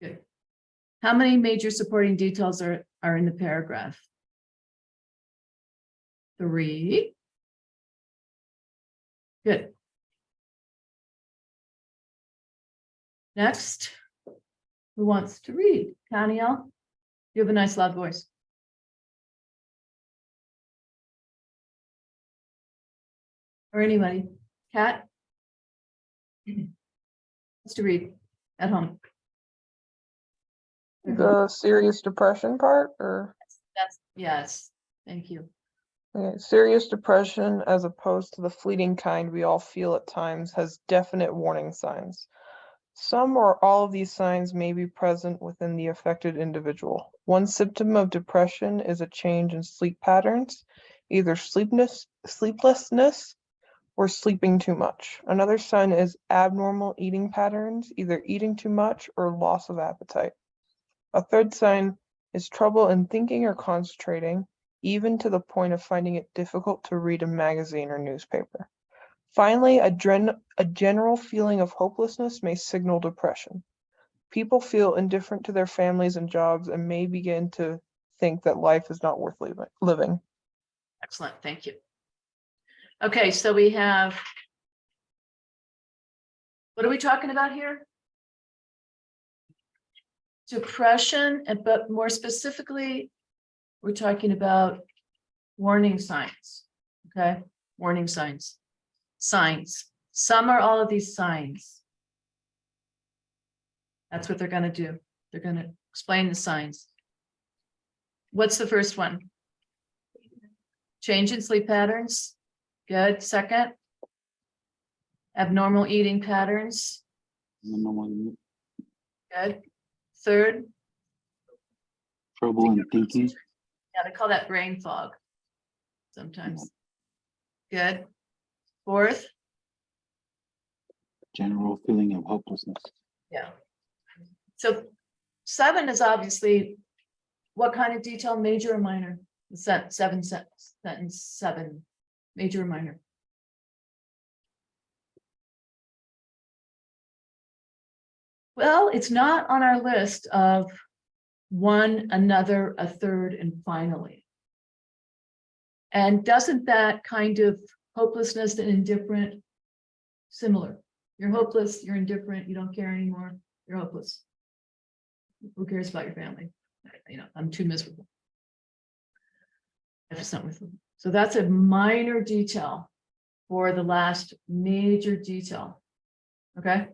good. How many major supporting details are in the paragraph? 3. Good. Next, who wants to read? Caniel, you have a nice loud voice. Or anybody? Kat? Wants to read at home? The serious depression part, or That's, yes, thank you. okay, serious depression, as opposed to the fleeting kind we all feel at times, has definite warning signs. Some or all of these signs may be present within the affected individual. One symptom of depression is a change in sleep patterns, either sleeplessness, or sleeping too much. Another sign is abnormal eating patterns, either eating too much or loss of appetite. A third sign is trouble in thinking or concentrating, even to the point of finding it difficult to read a magazine or newspaper. Finally, a general feeling of hopelessness may signal depression. People feel indifferent to their families and jobs and may begin to think that life is not worth living. Excellent, thank you. Okay, so we have, what are we talking about here? Depression, but more specifically, we're talking about warning signs, okay? Warning signs. Signs. Some are all of these signs. That's what they're going to do. They're going to explain the signs. What's the first one? Change in sleep patterns. Good. Second. Abnormal eating patterns. Good. Third. Trouble in thinking. Yeah, they call that brain fog. Sometimes. Good. Fourth, General feeling of hopelessness. yeah. So 7 is obviously what kind of detail, major or minor? Sentence 7, major or minor? Well, it's not on our list of one, another, a third, and finally. And doesn't that kind of hopelessness and indifferent similar? You're hopeless, you're indifferent, you don't care anymore, you're hopeless. Who cares about your family? You know, I'm too miserable. I just not with them. So that's a minor detail for the last major detail. Okay.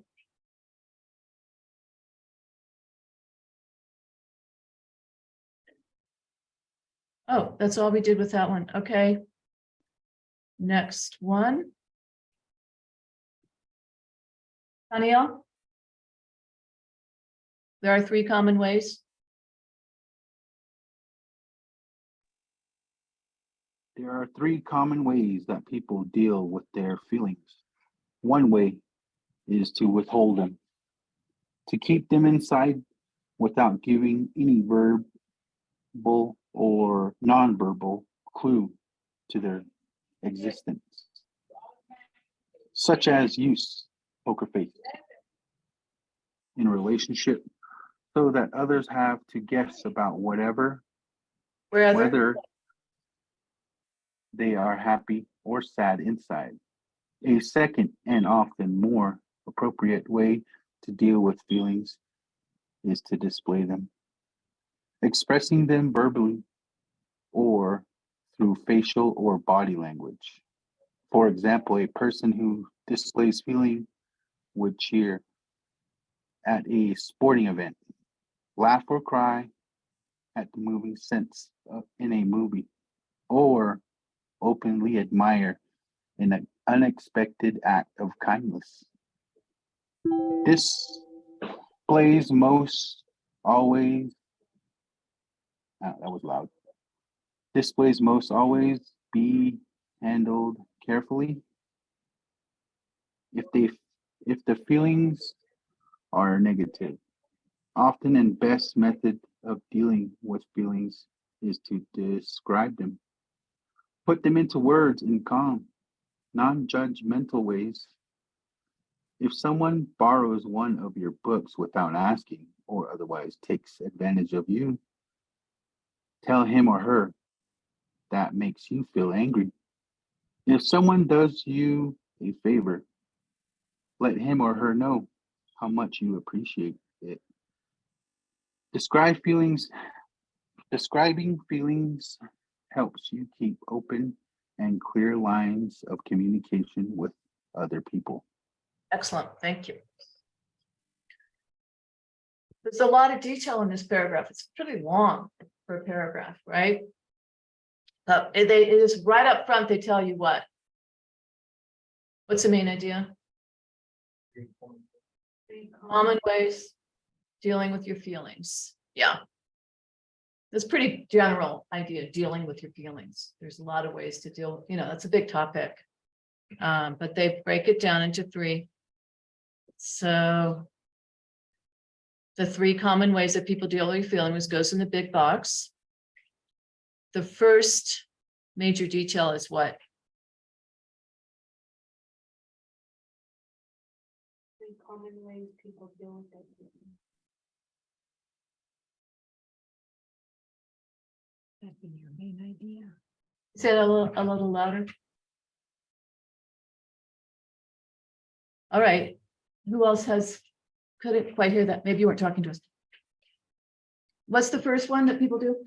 Oh, that's all we did with that one. Okay. Next one. Danielle? There are 3 common ways. There are 3 common ways that people deal with their feelings. One way is to withhold them, to keep them inside without giving any verbal or nonverbal clue to their existence, such as use poker face in a relationship so that others have to guess about whether they are happy or sad inside. A second and often more appropriate way to deal with feelings is to display them, expressing them verbally or through facial or body language. For example, a person who displays feeling would cheer at a sporting event, laugh or cry at the moving sense in a movie, or openly admire an unexpected act of kindness. This displays most always, that was loud. Displays most always be handled carefully. If the feelings are negative, often and best method of dealing with feelings is to describe them. Put them into words in calm, non-judgmental ways. If someone borrows one of your books without asking or otherwise takes advantage of you, tell him or her that makes you feel angry. If someone does you a favor, let him or her know how much you appreciate it. Describing feelings helps you keep open and clear lines of communication with other people. Excellent, thank you. There's a lot of detail in this paragraph. It's pretty long for a paragraph, right? It is right up front, they tell you what. What's the main idea? Common ways dealing with your feelings. Yeah. It's pretty general idea, dealing with your feelings. There's a lot of ways to deal, you know, that's a big topic. But they break it down into 3. So the 3 common ways that people deal with your feelings goes in the big box. The first major detail is what? Three common ways people deal with it. That'd be your main idea. Say it a little louder. All right, who else couldn't quite hear that? Maybe you weren't talking to us. What's the first one that people do?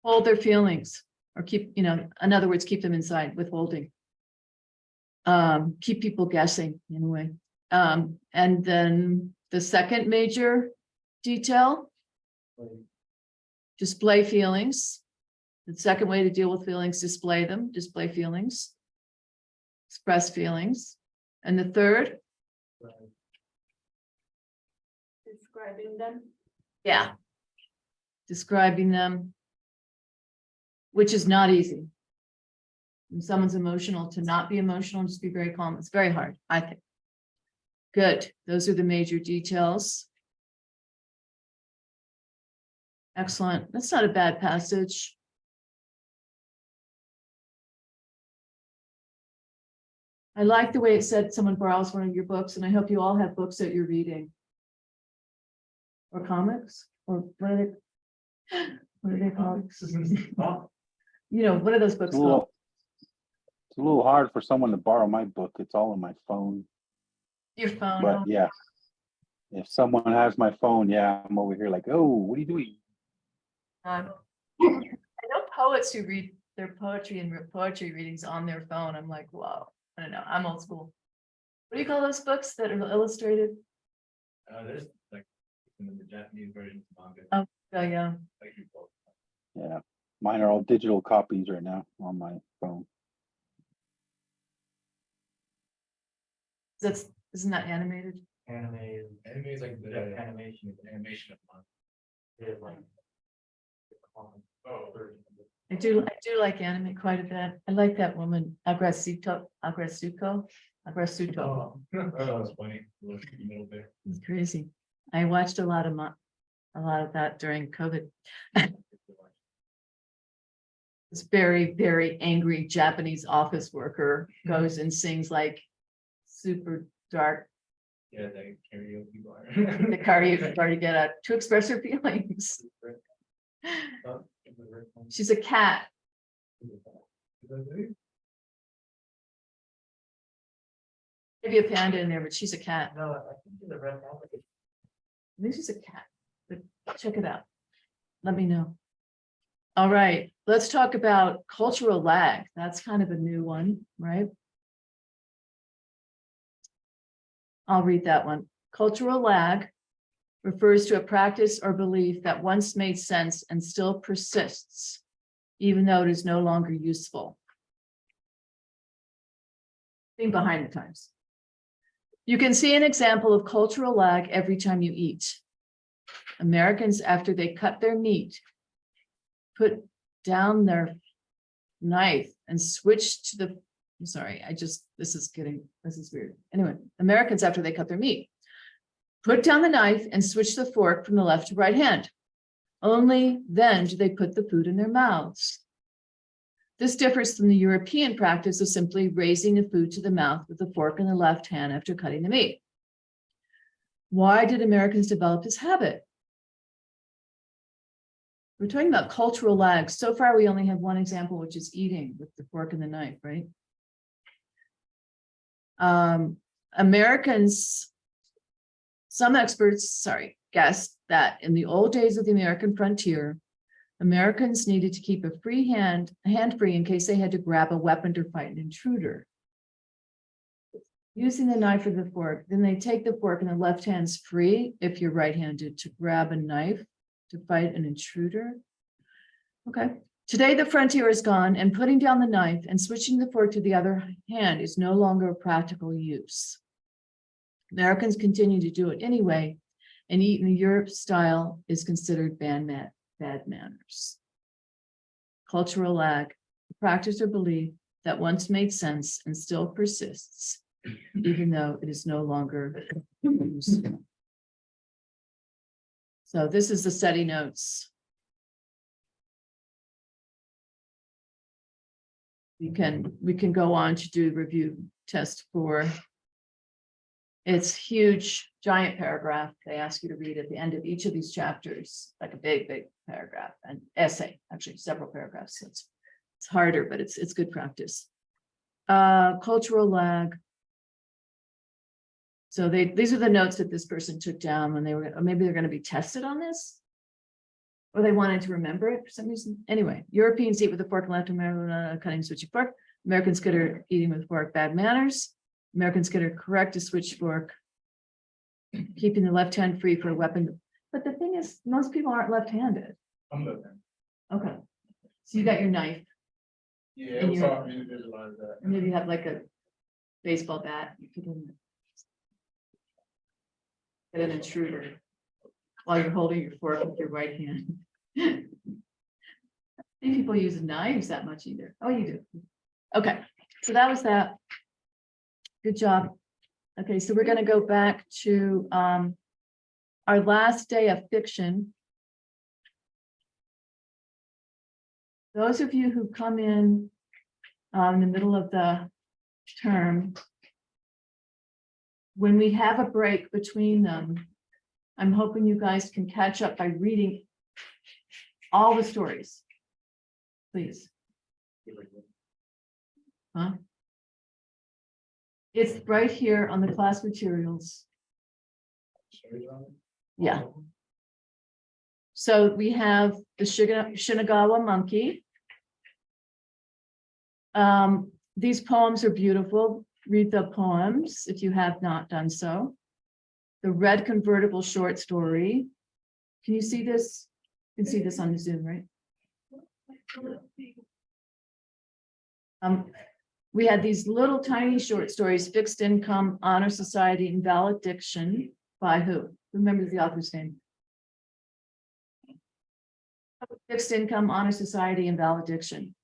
Hold their feelings or keep, you know, in other words, keep them inside, withholding. Keep people guessing in a way. And then the second major detail, display feelings. The second way to deal with feelings, display them, display feelings, express feelings. And the third, Describing them. yeah. describing them, which is not easy. When someone's emotional, to not be emotional and just be very calm, it's very hard, I think. Good, those are the major details. Excellent, that's not a bad passage. I like the way it said someone borrows one of your books, and I hope you all have books that you're reading. Or comics, or what are they called? You know, what are those books called? It's a little hard for someone to borrow my book. It's all on my phone. Your phone. But yeah, if someone has my phone, yeah, I'm over here like, oh, what are you doing? I know poets who read their poetry and poetry readings on their phone. I'm like, wow, I don't know. I'm old school. What do you call those books that are illustrated? There's like in the Japanese version of manga. Oh, yeah. Like you both. Yeah, mine are all digital copies right now on my phone. Isn't that animated? Anime is like the animation of manga. Yeah, like. Oh. I do like anime quite a bit. I like that woman, Agrasuko. Oh, that was funny. A little bit. It's crazy. I watched a lot of that during COVID. This very, very angry Japanese office worker goes and sings like super dark, Yeah, the karaoke bar. the karaoke bar to express her feelings. She's a cat. Maybe a panda in there, but she's a cat. No, I think she's a red velvet. I think she's a cat, but check it out. Let me know. All right, let's talk about cultural lag. That's kind of a new one, right? I'll read that one. Cultural lag refers to a practice or belief that once made sense and still persists, even though it is no longer useful. Being behind the times. You can see an example of cultural lag every time you eat. Americans, after they cut their meat, put down their knife and switch to the, I'm sorry, this is weird. Anyway, Americans, after they cut their meat, put down the knife and switch the fork from the left to right hand. Only then do they put the food in their mouths. This differs from the European practice of simply raising the food to the mouth with the fork in the left hand after cutting the meat. Why did Americans develop this habit? We're talking about cultural lag. So far, we only have one example, which is eating with the fork and the knife, right? Some experts, guessed that in the old days of the American frontier, Americans needed to keep a hand free in case they had to grab a weapon to fight an intruder. Using the knife or the fork, then they take the fork and the left hand's free if you're right-handed to grab a knife to fight an intruder. Okay. Today, the frontier is gone, and putting down the knife and switching the fork to the other hand is no longer a practical use. Americans continue to do it anyway, and eat in the Europe style is considered bad manners. Cultural lag, the practice or belief that once made sense and still persists, even though it is no longer used. So this is the study notes. We can go on to do review test 4. It's huge, giant paragraph they ask you to read at the end of each of these chapters, like a big, big paragraph, and essay, actually several paragraphs. So it's harder, but it's good practice. Cultural lag. So these are the notes that this person took down when they were, or maybe they're going to be tested on this, or they wanted to remember it for some reason. Anyway, Europeans eat with a fork and left, American cutting, switching fork. Americans consider eating with fork bad manners. Americans consider correct to switch fork, keeping the left hand free for a weapon. But the thing is, most people aren't left-handed. I'm looking. Okay, so you got your knife, Yeah, And it was you're- hard for me to visualize that. and maybe you have like a baseball bat. You could get an intruder while you're holding your fork with your right hand. think people use knives that much either. Oh, you do. Okay, so that was that. Good job. Okay, so we're gonna go back to our last day of fiction. Those of you who come in the middle of the term, when we have a break between them, I'm hoping you guys can catch up by reading all the stories. Please. Huh? It's right here on the class materials. Yeah. So we have the Shinagawa monkey. These poems are beautiful. Read the poems if you have not done so. The red convertible short story. Can you see this? You can see this on the Zoom, right? We had these little tiny short stories, Fixed Income, Honor Society, and Valediction by who? Remember the author's name? Fixed Income, Honor Society, and Valediction.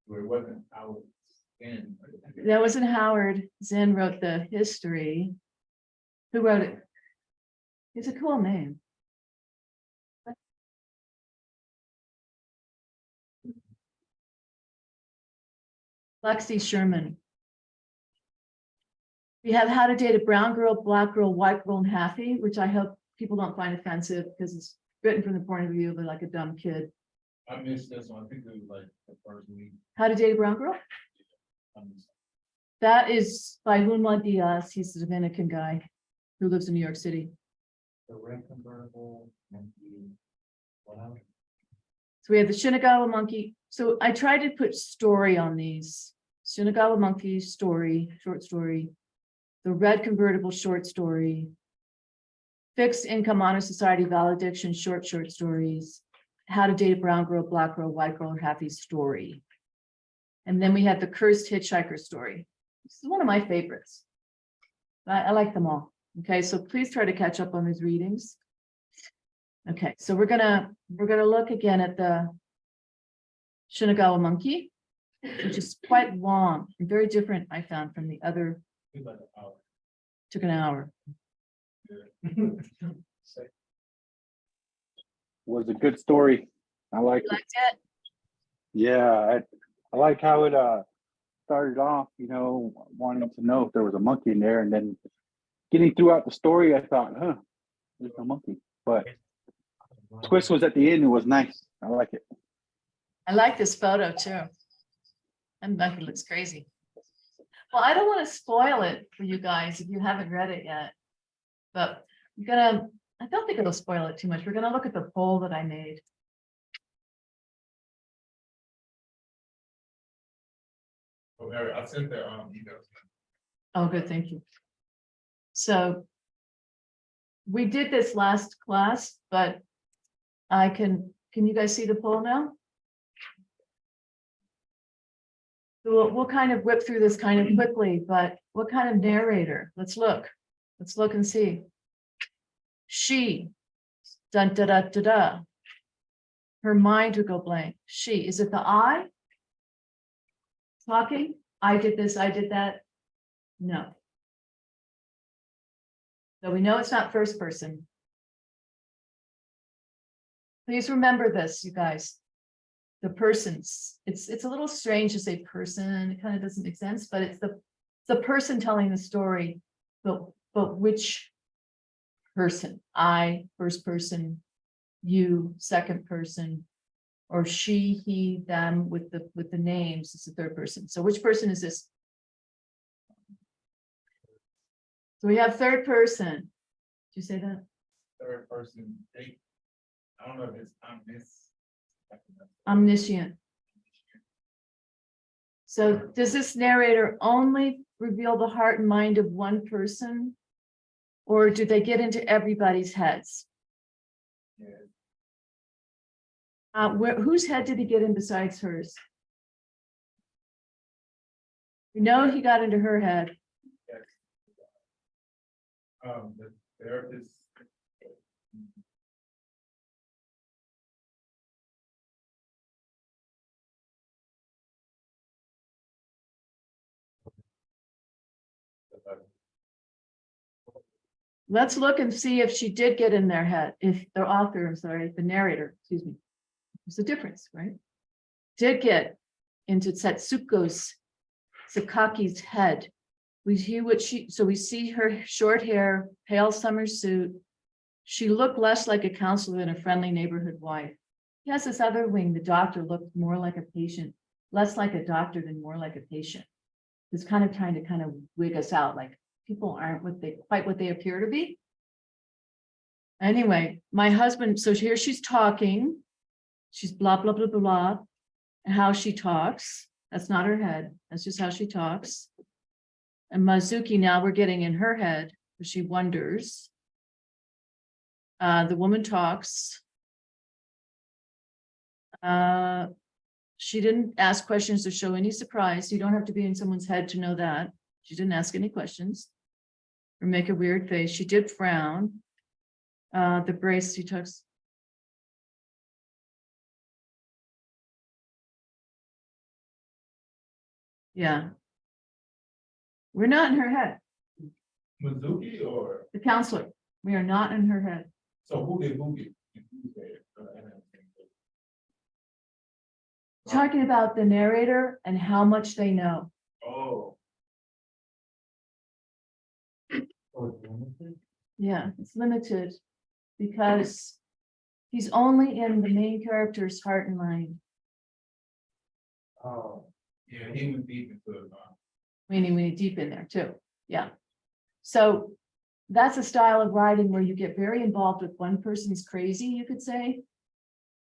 Where it wasn't out in. That wasn't Howard. Zinn wrote the history. Who wrote it? It's a cool name. Lexi Sherman. We have How to Date a Brown Girl, Black Girl, White Girl, and Happy, which I hope people don't find offensive because it's written from the point of view of like a dumb kid. I missed this one. I think it was like the first week. How to Date a Brown Girl? That is by Junma Diaz. He's the Dominican guy who lives in New York City. The red convertible and the. So we have the Shinagawa monkey. So I tried to put story on these. Shinagawa monkey story, short story. The red convertible short story. Fixed Income Honor Society Valediction short stories. How to Date a Brown Girl, Black Girl, White Girl, and Happy story. And then we have the Cursed Hitchhiker story. This is one of my favorites. I like them all. Okay, so please try to catch up on these readings. Okay, so we're gonna look again at the Shinagawa monkey, which is quite long and very different, I found, from the other. Took an hour. Was a good story. I like You it. liked it? Yeah, I like how it started off, you know, wanting to know if there was a monkey in there, and then getting throughout the story, I thought, there's no monkey. But twist was at the end. It was nice. I like it. I like this photo too. And Becky looks crazy. Well, I don't want to spoil it for you guys if you haven't read it yet. But I don't think it'll spoil it too much. We're gonna look at the poll that I made. Oh, Eric, I sent the emails. Oh, good, thank you. So we did this last class, but can you guys see the poll now? So we'll kind of whip through this kind of quickly, but what kind of narrator? Let's look and see. She, dun da da da da. Her mind would go blank. She, is it the I? Talking? I did this, I did that. No. So we know it's not first person. Please remember this, you guys. The persons. It's a little strange to say person. It kind of doesn't make sense, but it's the person telling the story. But which person? I, first person, you, second person, or she, he, them with the names. It's the third person. So which person is this? So we have third person. Did you say that? Third person, I don't know if it's Omniscient. So does this narrator only reveal the heart and mind of one person? Or do they get into everybody's heads? Yeah. Whose head did he get in besides hers? We know he got into her head. The therapist. Let's look and see if she did get in their head, if the author, I'm sorry, the narrator, excuse me. There's a difference, right? Did get into Setsuko's Sakaki's head. We hear what so we see her short hair, pale summer suit. She looked less like a counselor than a friendly neighborhood wife. He has this other wing. The doctor looked more like a patient, less like a doctor than more like a patient. It's kind of trying to kind of wig us out, like people aren't quite what they appear to be. Anyway, my husband, so here she's talking. She's blah, blah, blah, blah, blah. And how she talks. That's not her head. That's just how she talks. And Mizuki, now we're getting in her head, she wonders. The woman talks. She didn't ask questions to show any surprise. You don't have to be in someone's head to know that. She didn't ask any questions or make a weird face. She did frown. The brace, she talks. Yeah. We're not in her head. Mizuki or, The counselor, we are not in her head. so who did who get? Talking about the narrator and how much they know. Oh. Yeah, it's limited because he's only in the main character's heart and mind, Oh. Yeah, he went deep into it. meaning we need deep in there too. Yeah. So that's a style of writing where you get very involved with one person's crazy, you could say.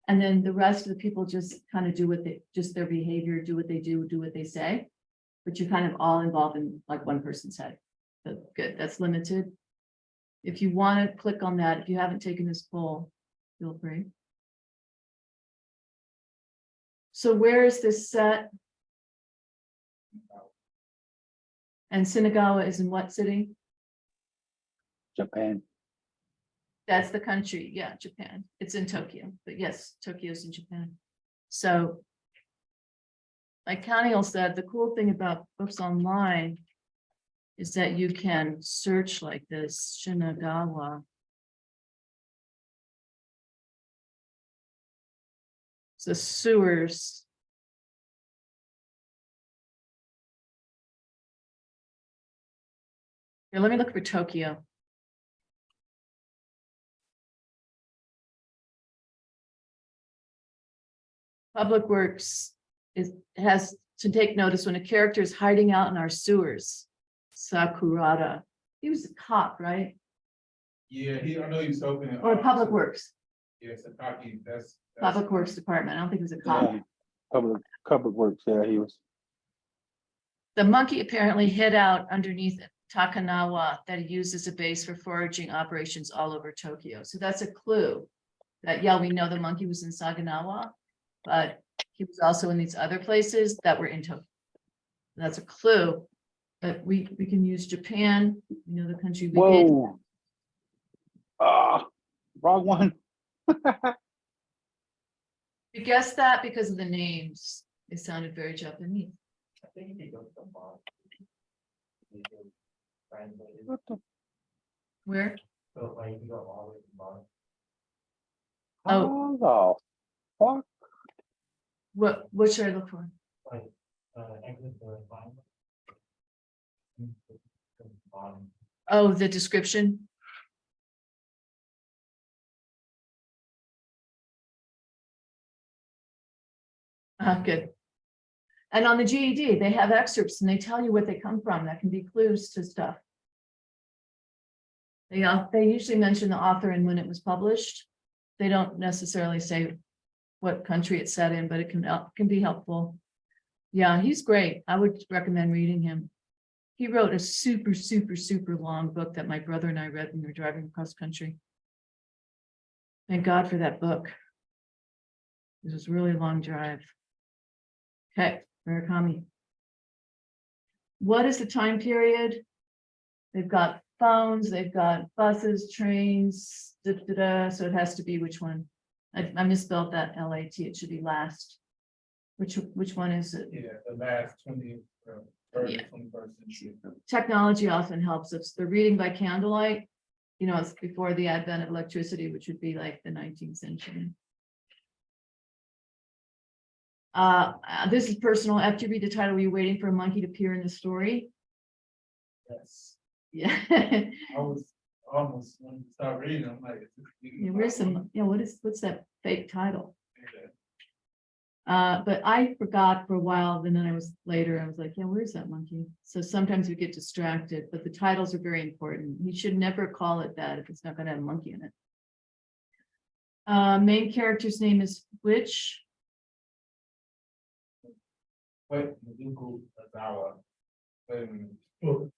And then the rest of the people just kind of do what they, just their behavior, do what they do what they say. But you're kind of all involved in like one person's head. But good, that's limited. If you want to click on that, if you haven't taken this poll, feel free. So where is this set? And Shinagawa is in what city? Japan. That's the country, yeah, Japan. It's in Tokyo, but yes, Tokyo's in Japan. So, like Kaniel said, the cool thing about books online is that you can search like this, Shinagawa. It's the sewers. Here, let me look for Tokyo. Public Works has to take notice when a character is hiding out in our sewers. Sakurada. He was a cop, right? Yeah, I know he was hoping. Or Public Works, Yeah, Sakaki, that's. Public Works Department. I don't think it was a cop. Yeah. Public works, yeah, he was. The monkey apparently hid out underneath Takanawa that he used as a base for foraging operations all over Tokyo. So that's a clue that, yeah, we know the monkey was in Saginawa, but he was also in these other places that were in Tokyo. That's a clue, but we can use Japan, you know, the country we hid. Whoa. Ah, wrong one. We guessed that because of the names. It sounded very Japanese. What the? Where? Oh. Oh. How the fuck? What should I look for? Oh, the description. Good. And on the GED, they have excerpts and they tell you where they come from. That can be clues to stuff. They usually mention the author and when it was published. They don't necessarily say what country it's set in, but it can be helpful. Yeah, he's great. I would recommend reading him. He wrote a super, super, super long book that my brother and I read when we were driving across country. Thank God for that book. It was a really long drive. Okay, Murakami. What is the time period? They've got phones, they've got buses, trains, so it has to be which one? I misspelled that LAT, it should be last. Which one is it? Yeah, the last 20, early Yeah. 21st century. Technology often helps us. The reading by candlelight, you know, it's before the advent of electricity, which would be like the 19th century. This is personal. After you read the title, were you waiting for a monkey to appear in the story? Yes, Yeah. I was almost when you start reading, I'm like. Yeah, where's some, yeah, what's that fake title? Yeah. But I forgot for a while, and then I was like, yeah, where's that monkey? So sometimes we get distracted, but the titles are very important. You should never call it that if it's not gonna have a monkey in it. Main character's name is which? Wait, Google Azawa. Wait a minute. Oh,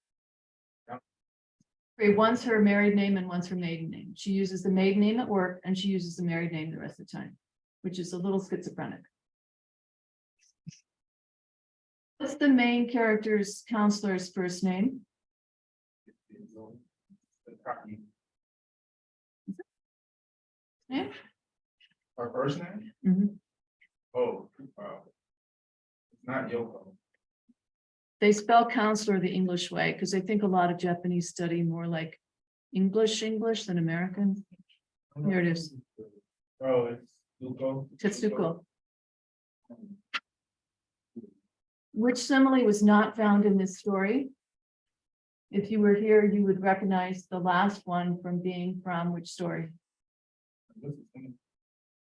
Okay, one's her married name and one's her maiden name. She uses the maiden name at work and she uses the married name the rest of the time, which is a little schizophrenic. What's the main character's counselor's first name? the copy. Yeah. Her first name? Mhm. Oh, wow. It's not Yoko. They spell counselor the English way because I think a lot of Japanese study more like English than American. Here it is. Oh, it's Yuko. Tetsuko. Which simile was not found in this story? If you were here, you would recognize the last one from being from which story?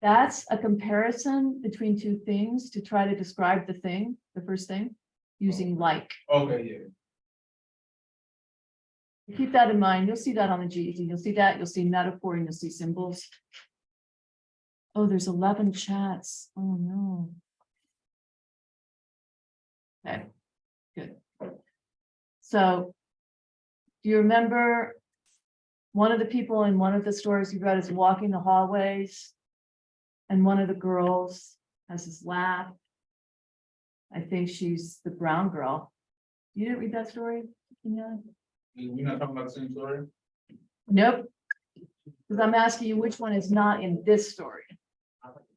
That's a comparison between two things to try to describe the thing, the first thing, using like. Okay, yeah. Keep that in mind. You'll see that on the GED. You'll see that. You'll see metaphor and you'll see symbols. Oh, there's 11 chats. Oh, no. Okay, good. So, do you remember one of the people in one of the stories you read is walking the hallways? And one of the girls has this laugh. I think she's the brown girl. You didn't read that story? Yeah. We're not talking about the same story? Nope. Because I'm asking you which one is not in this story.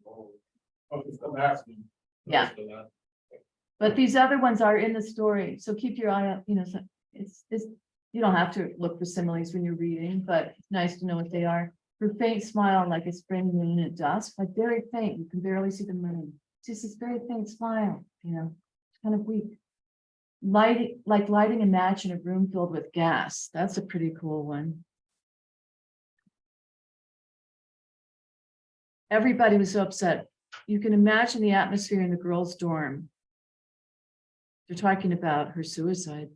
Oh, it's the last one. Yeah. It's the last. But these other ones are in the story, so keep your eye out, you know, so it's, you don't have to look for similes when you're reading, but it's nice to know what they are. Her faint smile like a spring moon at dusk, like very faint, you can barely see the moon. It's just this very faint smile, you know, it's kind of weak. Lighting a match in a room filled with gas. That's a pretty cool one. Everybody was so upset. You can imagine the atmosphere in the girls' dorm. They're talking about her suicide.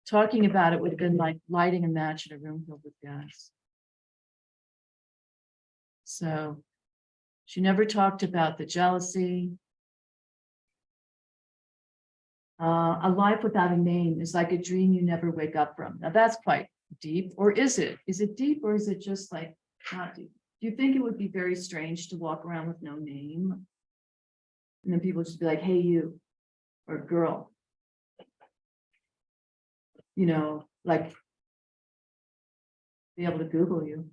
Talking about it would have been like lighting a match in a room filled with gas. So she never talked about the jealousy. A life without a name is like a dream you never wake up from. Now that's quite deep, or is it? Is it deep or is it just like not deep? Do you think it would be very strange to walk around with no name? And then people just be like, hey, you, or girl. You know, like be able to Google you.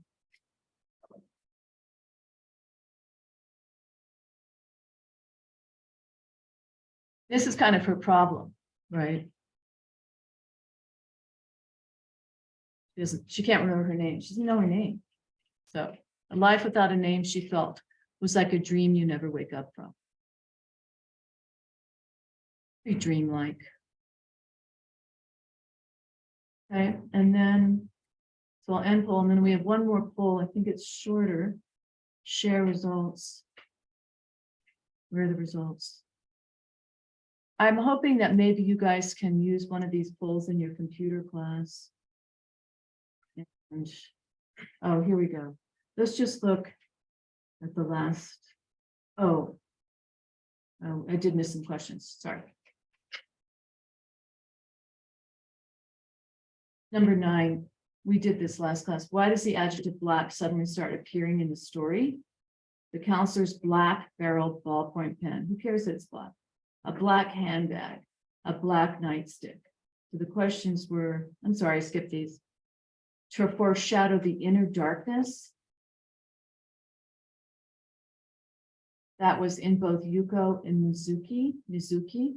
This is kind of her problem, right? She can't remember her name. She doesn't know her name. So a life without a name, she felt, was like a dream you never wake up from. Very dreamlike. Okay, and then, so I'll end poll, and then we have one more poll. I think it's shorter. Share results. Where are the results? I'm hoping that maybe you guys can use one of these polls in your computer class. And, oh, here we go. Let's just look at the last. Oh, I did miss some questions. Sorry. Number 9, we did this last class. Why does the adjective black suddenly start appearing in the story? The counselor's black barreled ballpoint pen. Who cares that it's black? A black handbag, a black nightstick. So the questions were, I'm sorry, I skipped these. To foreshadow the inner darkness. That was in both Yuko and Mizuki.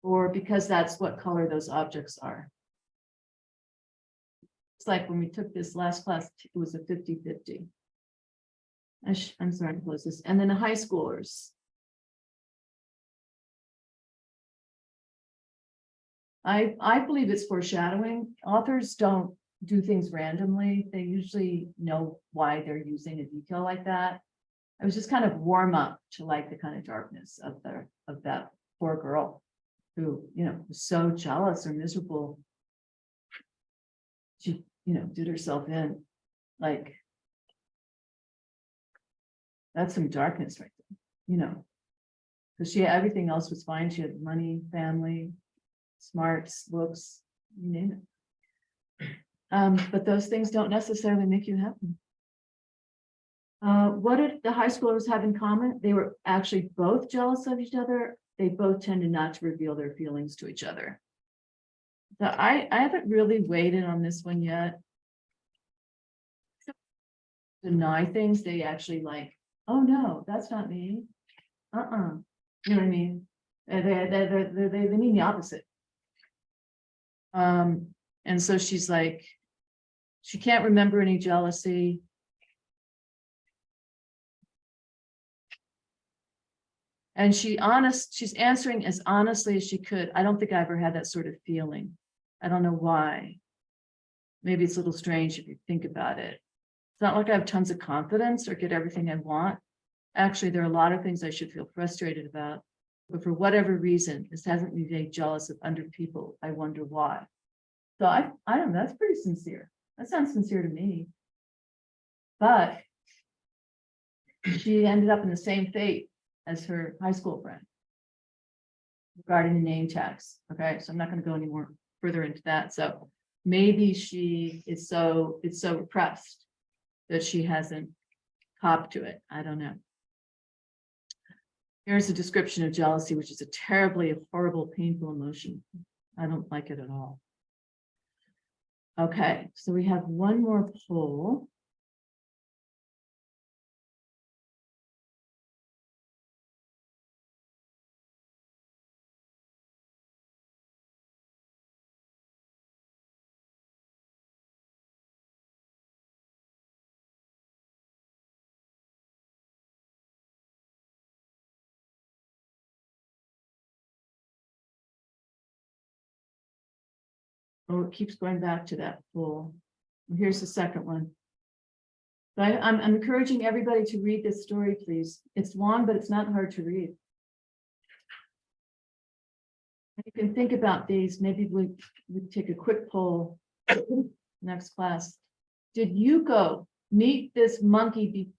Or because that's what color those objects are. It's like when we took this last class, it was a 50-50. I'm sorry to close this. And then the high schoolers. I believe it's foreshadowing. Authors don't do things randomly. They usually know why they're using a detail like that. It was just kind of warm up to like the kind of darkness of that poor girl who, was so jealous or miserable. She, did herself in. Like, that's some darkness right there, because everything else was fine. She had money, family, smarts, looks, you name it. But those things don't necessarily make you happy. What did the high schoolers have in common? They were actually both jealous of each other. They both tended not to reveal their feelings to each other. So I haven't really weighed in on this one yet. Deny things, they actually like, oh no, that's not me. You know what I mean? They mean the opposite. And so she's like, she can't remember any jealousy. And she's answering as honestly as she could. I don't think I ever had that sort of feeling. I don't know why. Maybe it's a little strange if you think about it. It's not like I have tons of confidence or get everything I want. Actually, there are a lot of things I should feel frustrated about. But for whatever reason, this hasn't made me jealous of other people. I wonder why. So I don't know, that's pretty sincere. That sounds sincere to me. But she ended up in the same fate as her high school friend regarding the name tags. Okay, so I'm not going to go any more further into that. So maybe she is it's so repressed that she hasn't copped to it. I don't know. Here's a description of jealousy, which is a terribly horrible, painful emotion. I don't like it at all. Okay, so we have one more poll. Oh, it keeps going back to that poll. Here's the second one. I'm encouraging everybody to read this story, please. It's long, but it's not hard to read. You can think about these. Maybe we take a quick poll next class. Did Yuko meet this monkey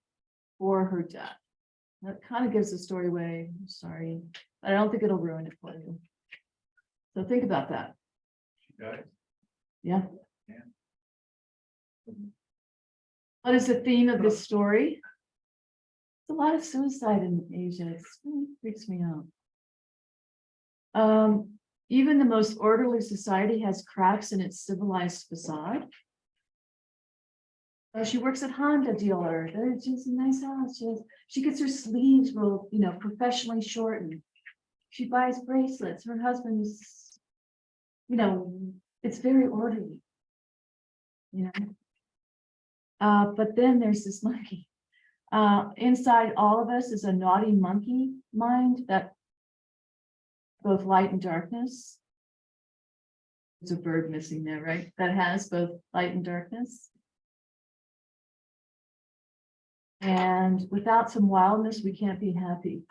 before her death? That kind of gives the story away. I'm sorry, but I don't think it'll ruin it for you. So think about that. She died. Yeah. Yeah. What is the theme of this story? There's a lot of suicide in Asia. It really freaks me out. Even the most orderly society has cracks in its civilized facade. She works at Honda dealer. There's just a nice house. She gets her sleeves rolled, professionally shortened. She buys bracelets. Her husband is, it's very orderly. But then there's this monkey. Inside all of us is a naughty monkey mind that both light and darkness. There's a bird missing there, right? That has both light and darkness. And without some wildness, we can't be happy.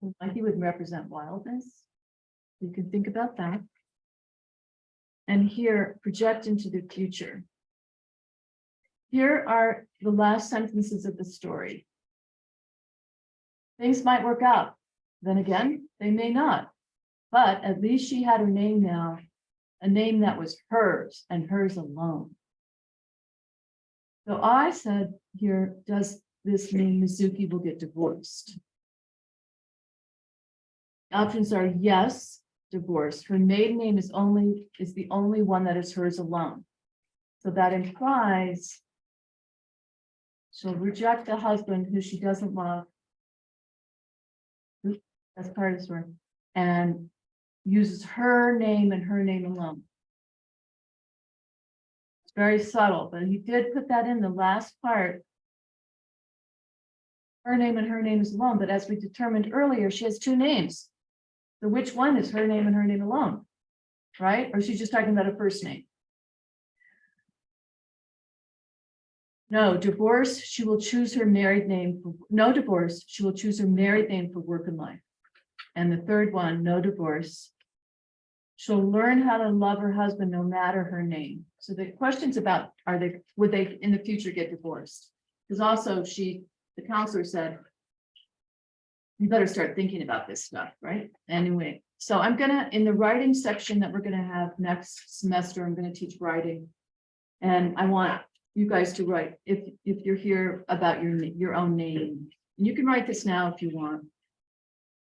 The monkey would represent wildness. You can think about that. And here, project into the future. Here are the last sentences of the story. Things might work out. Then again, they may not. But at least she had her name now, a name that was hers and hers alone. So I said here, does this mean Mizuki will get divorced? Options are yes, divorce. Her maiden name is the only one that is hers alone. So that implies she'll reject the husband who she doesn't love. Oop, that's part of the story. And uses her name and her name alone. It's very subtle, but he did put that in the last part. Her name and her name is alone, but as we determined earlier, she has two names. So which one is her name and her name alone? Right? Or is she just talking about a first name? No, divorce, she will choose her married name. No divorce, she will choose her married name for work and life. And the third one, no divorce. She'll learn how to love her husband no matter her name. So the question's about, would they in the future get divorced? Because also the counselor said, you better start thinking about this stuff, right? Anyway, so I'm gonna, in the writing section that we're gonna have next semester, I'm gonna teach writing. And I want you guys to write, if you're here, about your own name. And you can write this now if you want.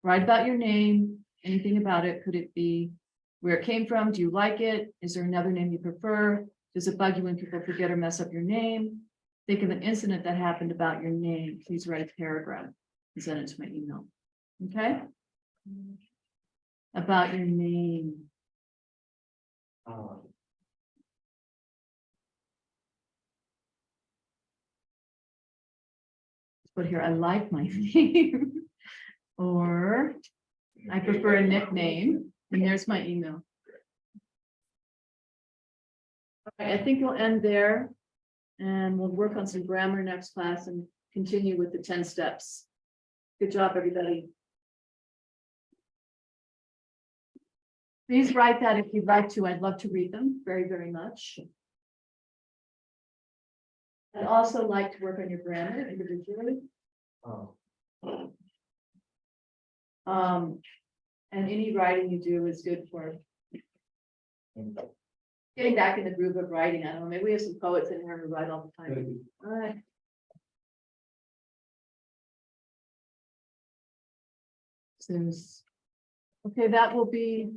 Write about your name, anything about it. Could it be where it came from? Do you like it? Is there another name you prefer? Does it bug you when people forget or mess up your name? Think of an incident that happened about your name. Please write a paragraph and send it to my email. Okay? About your name. Put here, I like my name. Or I prefer a nickname. And there's my email. Okay, I think we'll end there. And we'll work on some grammar next class and continue with the 10 steps. Good job, everybody. Please write that if you'd like to. I'd love to read them very, very much. I'd also like to work on your grammar individually. And any writing you do is good for getting back in the groove of writing. I don't know, maybe we have some poets in here who write all the time. All right. Okay, that will be,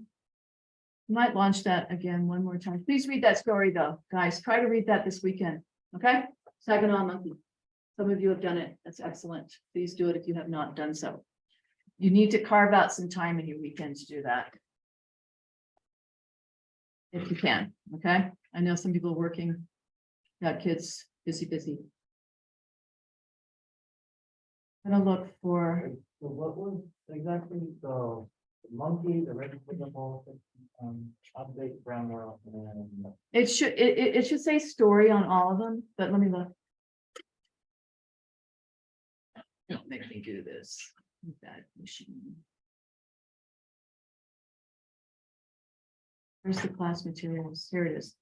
might launch that again one more time. Please read that story though, guys. Try to read that this weekend. Okay? Saginaw Monkey. Some of you have done it. That's excellent. Please do it if you have not done so. You need to carve out some time in your weekend to do that. If you can, okay? I know some people are working, got kids, busy. I'm gonna look for. So what was exactly the monkey, the red football, update grammar and. It should say story on all of them, but let me look. Don't make me do this. That machine. Where's the class materials? Here it is.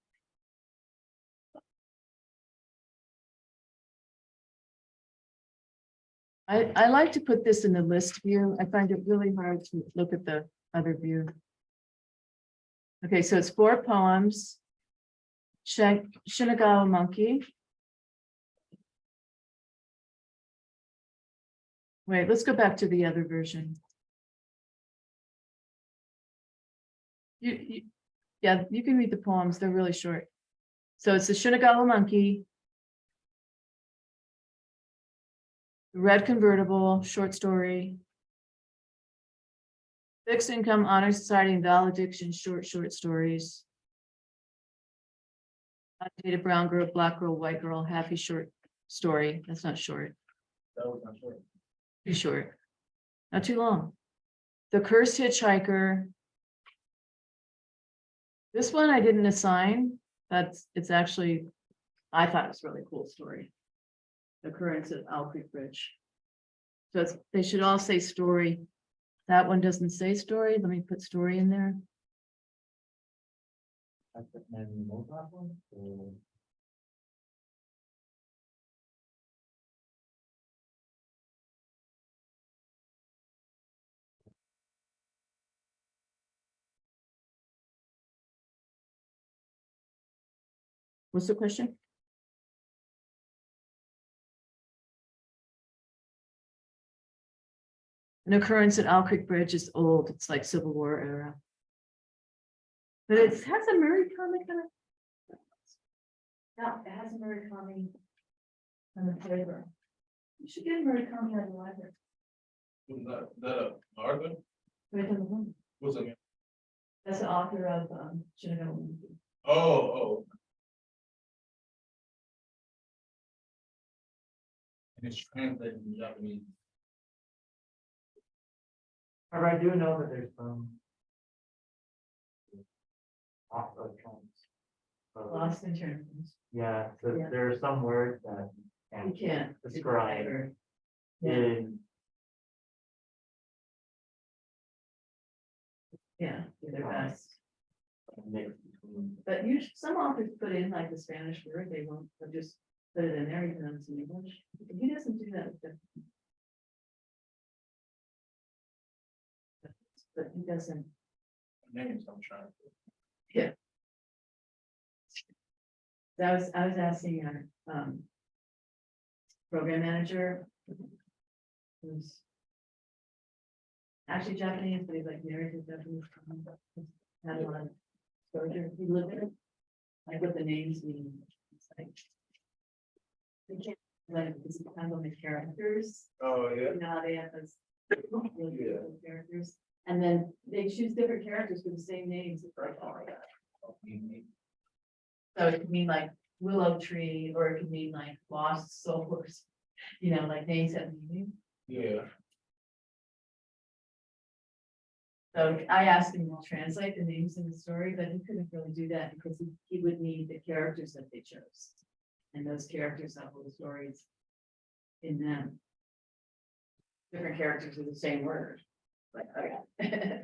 I like to put this in the list view. I find it really hard to look at the other view. Okay, so it's 4 poems. Shinagawa Monkey. Wait, let's go back to the other version. Yeah, you can read the poems. They're really short. So it's the Shinagawa Monkey. The Red Convertible, short story. Fixed Income, Honor Society, and Valediction, short stories. Dated brown girl, black girl, white girl, happy short story. That's not short. That was not short. Too short. Not too long. The Cursed Hitchhiker. This one I didn't assign. It's actually, I thought it was a really cool story. Occurrence at Owl Creek Bridge. So they should all say story. That one doesn't say story. Let me put story in there. And what that one? So What's the question? An occurrence at Owl Creek Bridge is old. It's like Civil War era. But it has a Murakami kind of. Yeah, it has a Murakami. On the flavor. You should get Murakami out of the library. That Marvin, Right on the one. what's it? That's the author of Shinobu. Oh. And it's translated in Japanese. Or I do know that there's some. Off of terms. Lost in terms. Yeah, so Yeah. there are some words that. You can't. Describe Yeah, in, yeah, do their best. mix between. But usually, some authors put in like the Spanish word, they won't, they'll just put it in there, even though it's in English. He doesn't do that. But he doesn't, Names I'm trying to. I was asking our, program manager. Who's actually Japanese, but he's like married to Japanese. Had a lot of exposure, he lived there. Like what the names mean, it's like. They can't, like, it's depends on the characters. Oh, yeah. You know, how they have those really beautiful characters, and then they choose different characters for the same names. It's like, oh my god. So it could mean like willow tree, or it could mean like lost souls. You know, like names have meaning. Yeah. So I asked him to translate the names in the story, but he couldn't really do that because he would need the characters that they chose. And those characters have little stories in them. Different characters are the same word. Like, okay.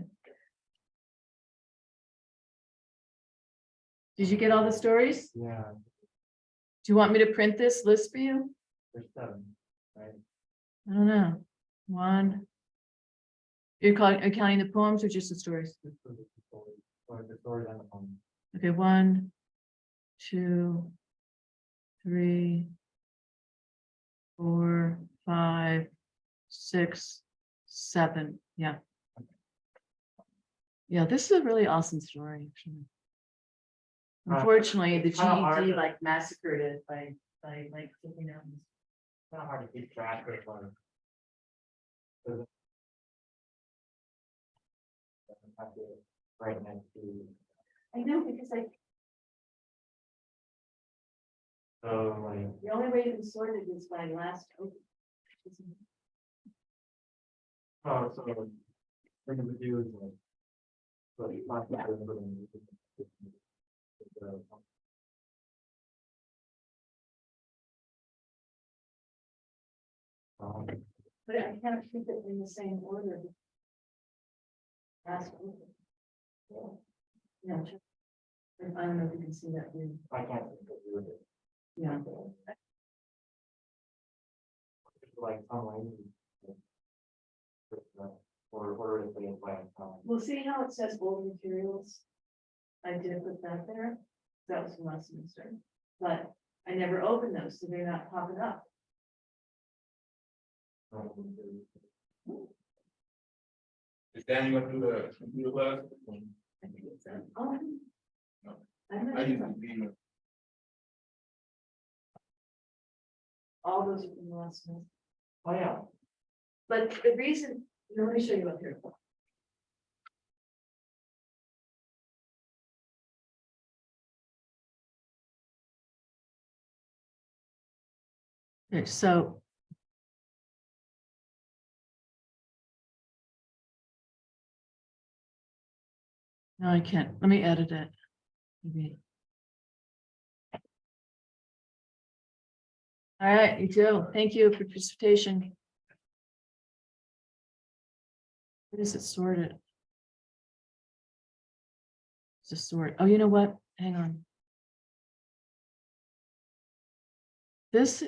Did you get all the stories? Yeah, Do you want me to print this list for you? there's 7, right? I don't know. One. You're counting the poems or just the stories? This was the story, or the story on the phone. Okay, 1, 2, 3, 4, 5, 6, 7. Yeah. Yeah, this is a really awesome story, actually. Unfortunately, the it's kinda hard GED to- like massacred it by like flipping out. It's not hard to keep track of, have to right next to, I know, because like so like, the only way you can sort it is by last. oh, so. What we do is like. So you might have to put in- But I can't keep it in the same order. Last. Yeah. I don't know if you can see that view. I can't think of it. Yeah. Like some way. Or if they apply time. Well, see how it says old materials? I did put that there. That was from last semester, but I never opened those, so they're not popping up. Is Daniel gonna do the class? I think it's that. Oh. No. I'm not I used sure. to be. All those are from the last semester. Oh, yeah. But the reason, let me show you up here. Okay, so. No, I can't. Let me edit it. Maybe. All right, you too. Thank you for participation. Where is it sorted? It's a sort. Oh, you know what? Hang on. This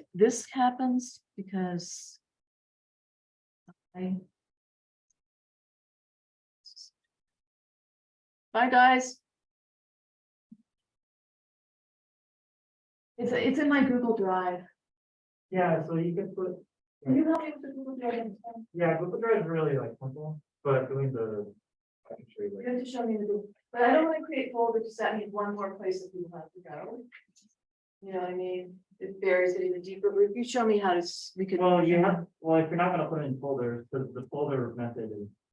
happens because bye, guys. It's in my Google Drive. Yeah, so you can put Can you help me with the Google Drive? Yeah, Google Drive is really like simple, but doing the. I can show you You later. have to show me the Google, but I don't want to create folders, because that means one more place that people have to go. You know what I mean? It buries it even deeper, but if you show me how to, we could. Well, you have, well, if you're not gonna put it in folders, the folder method is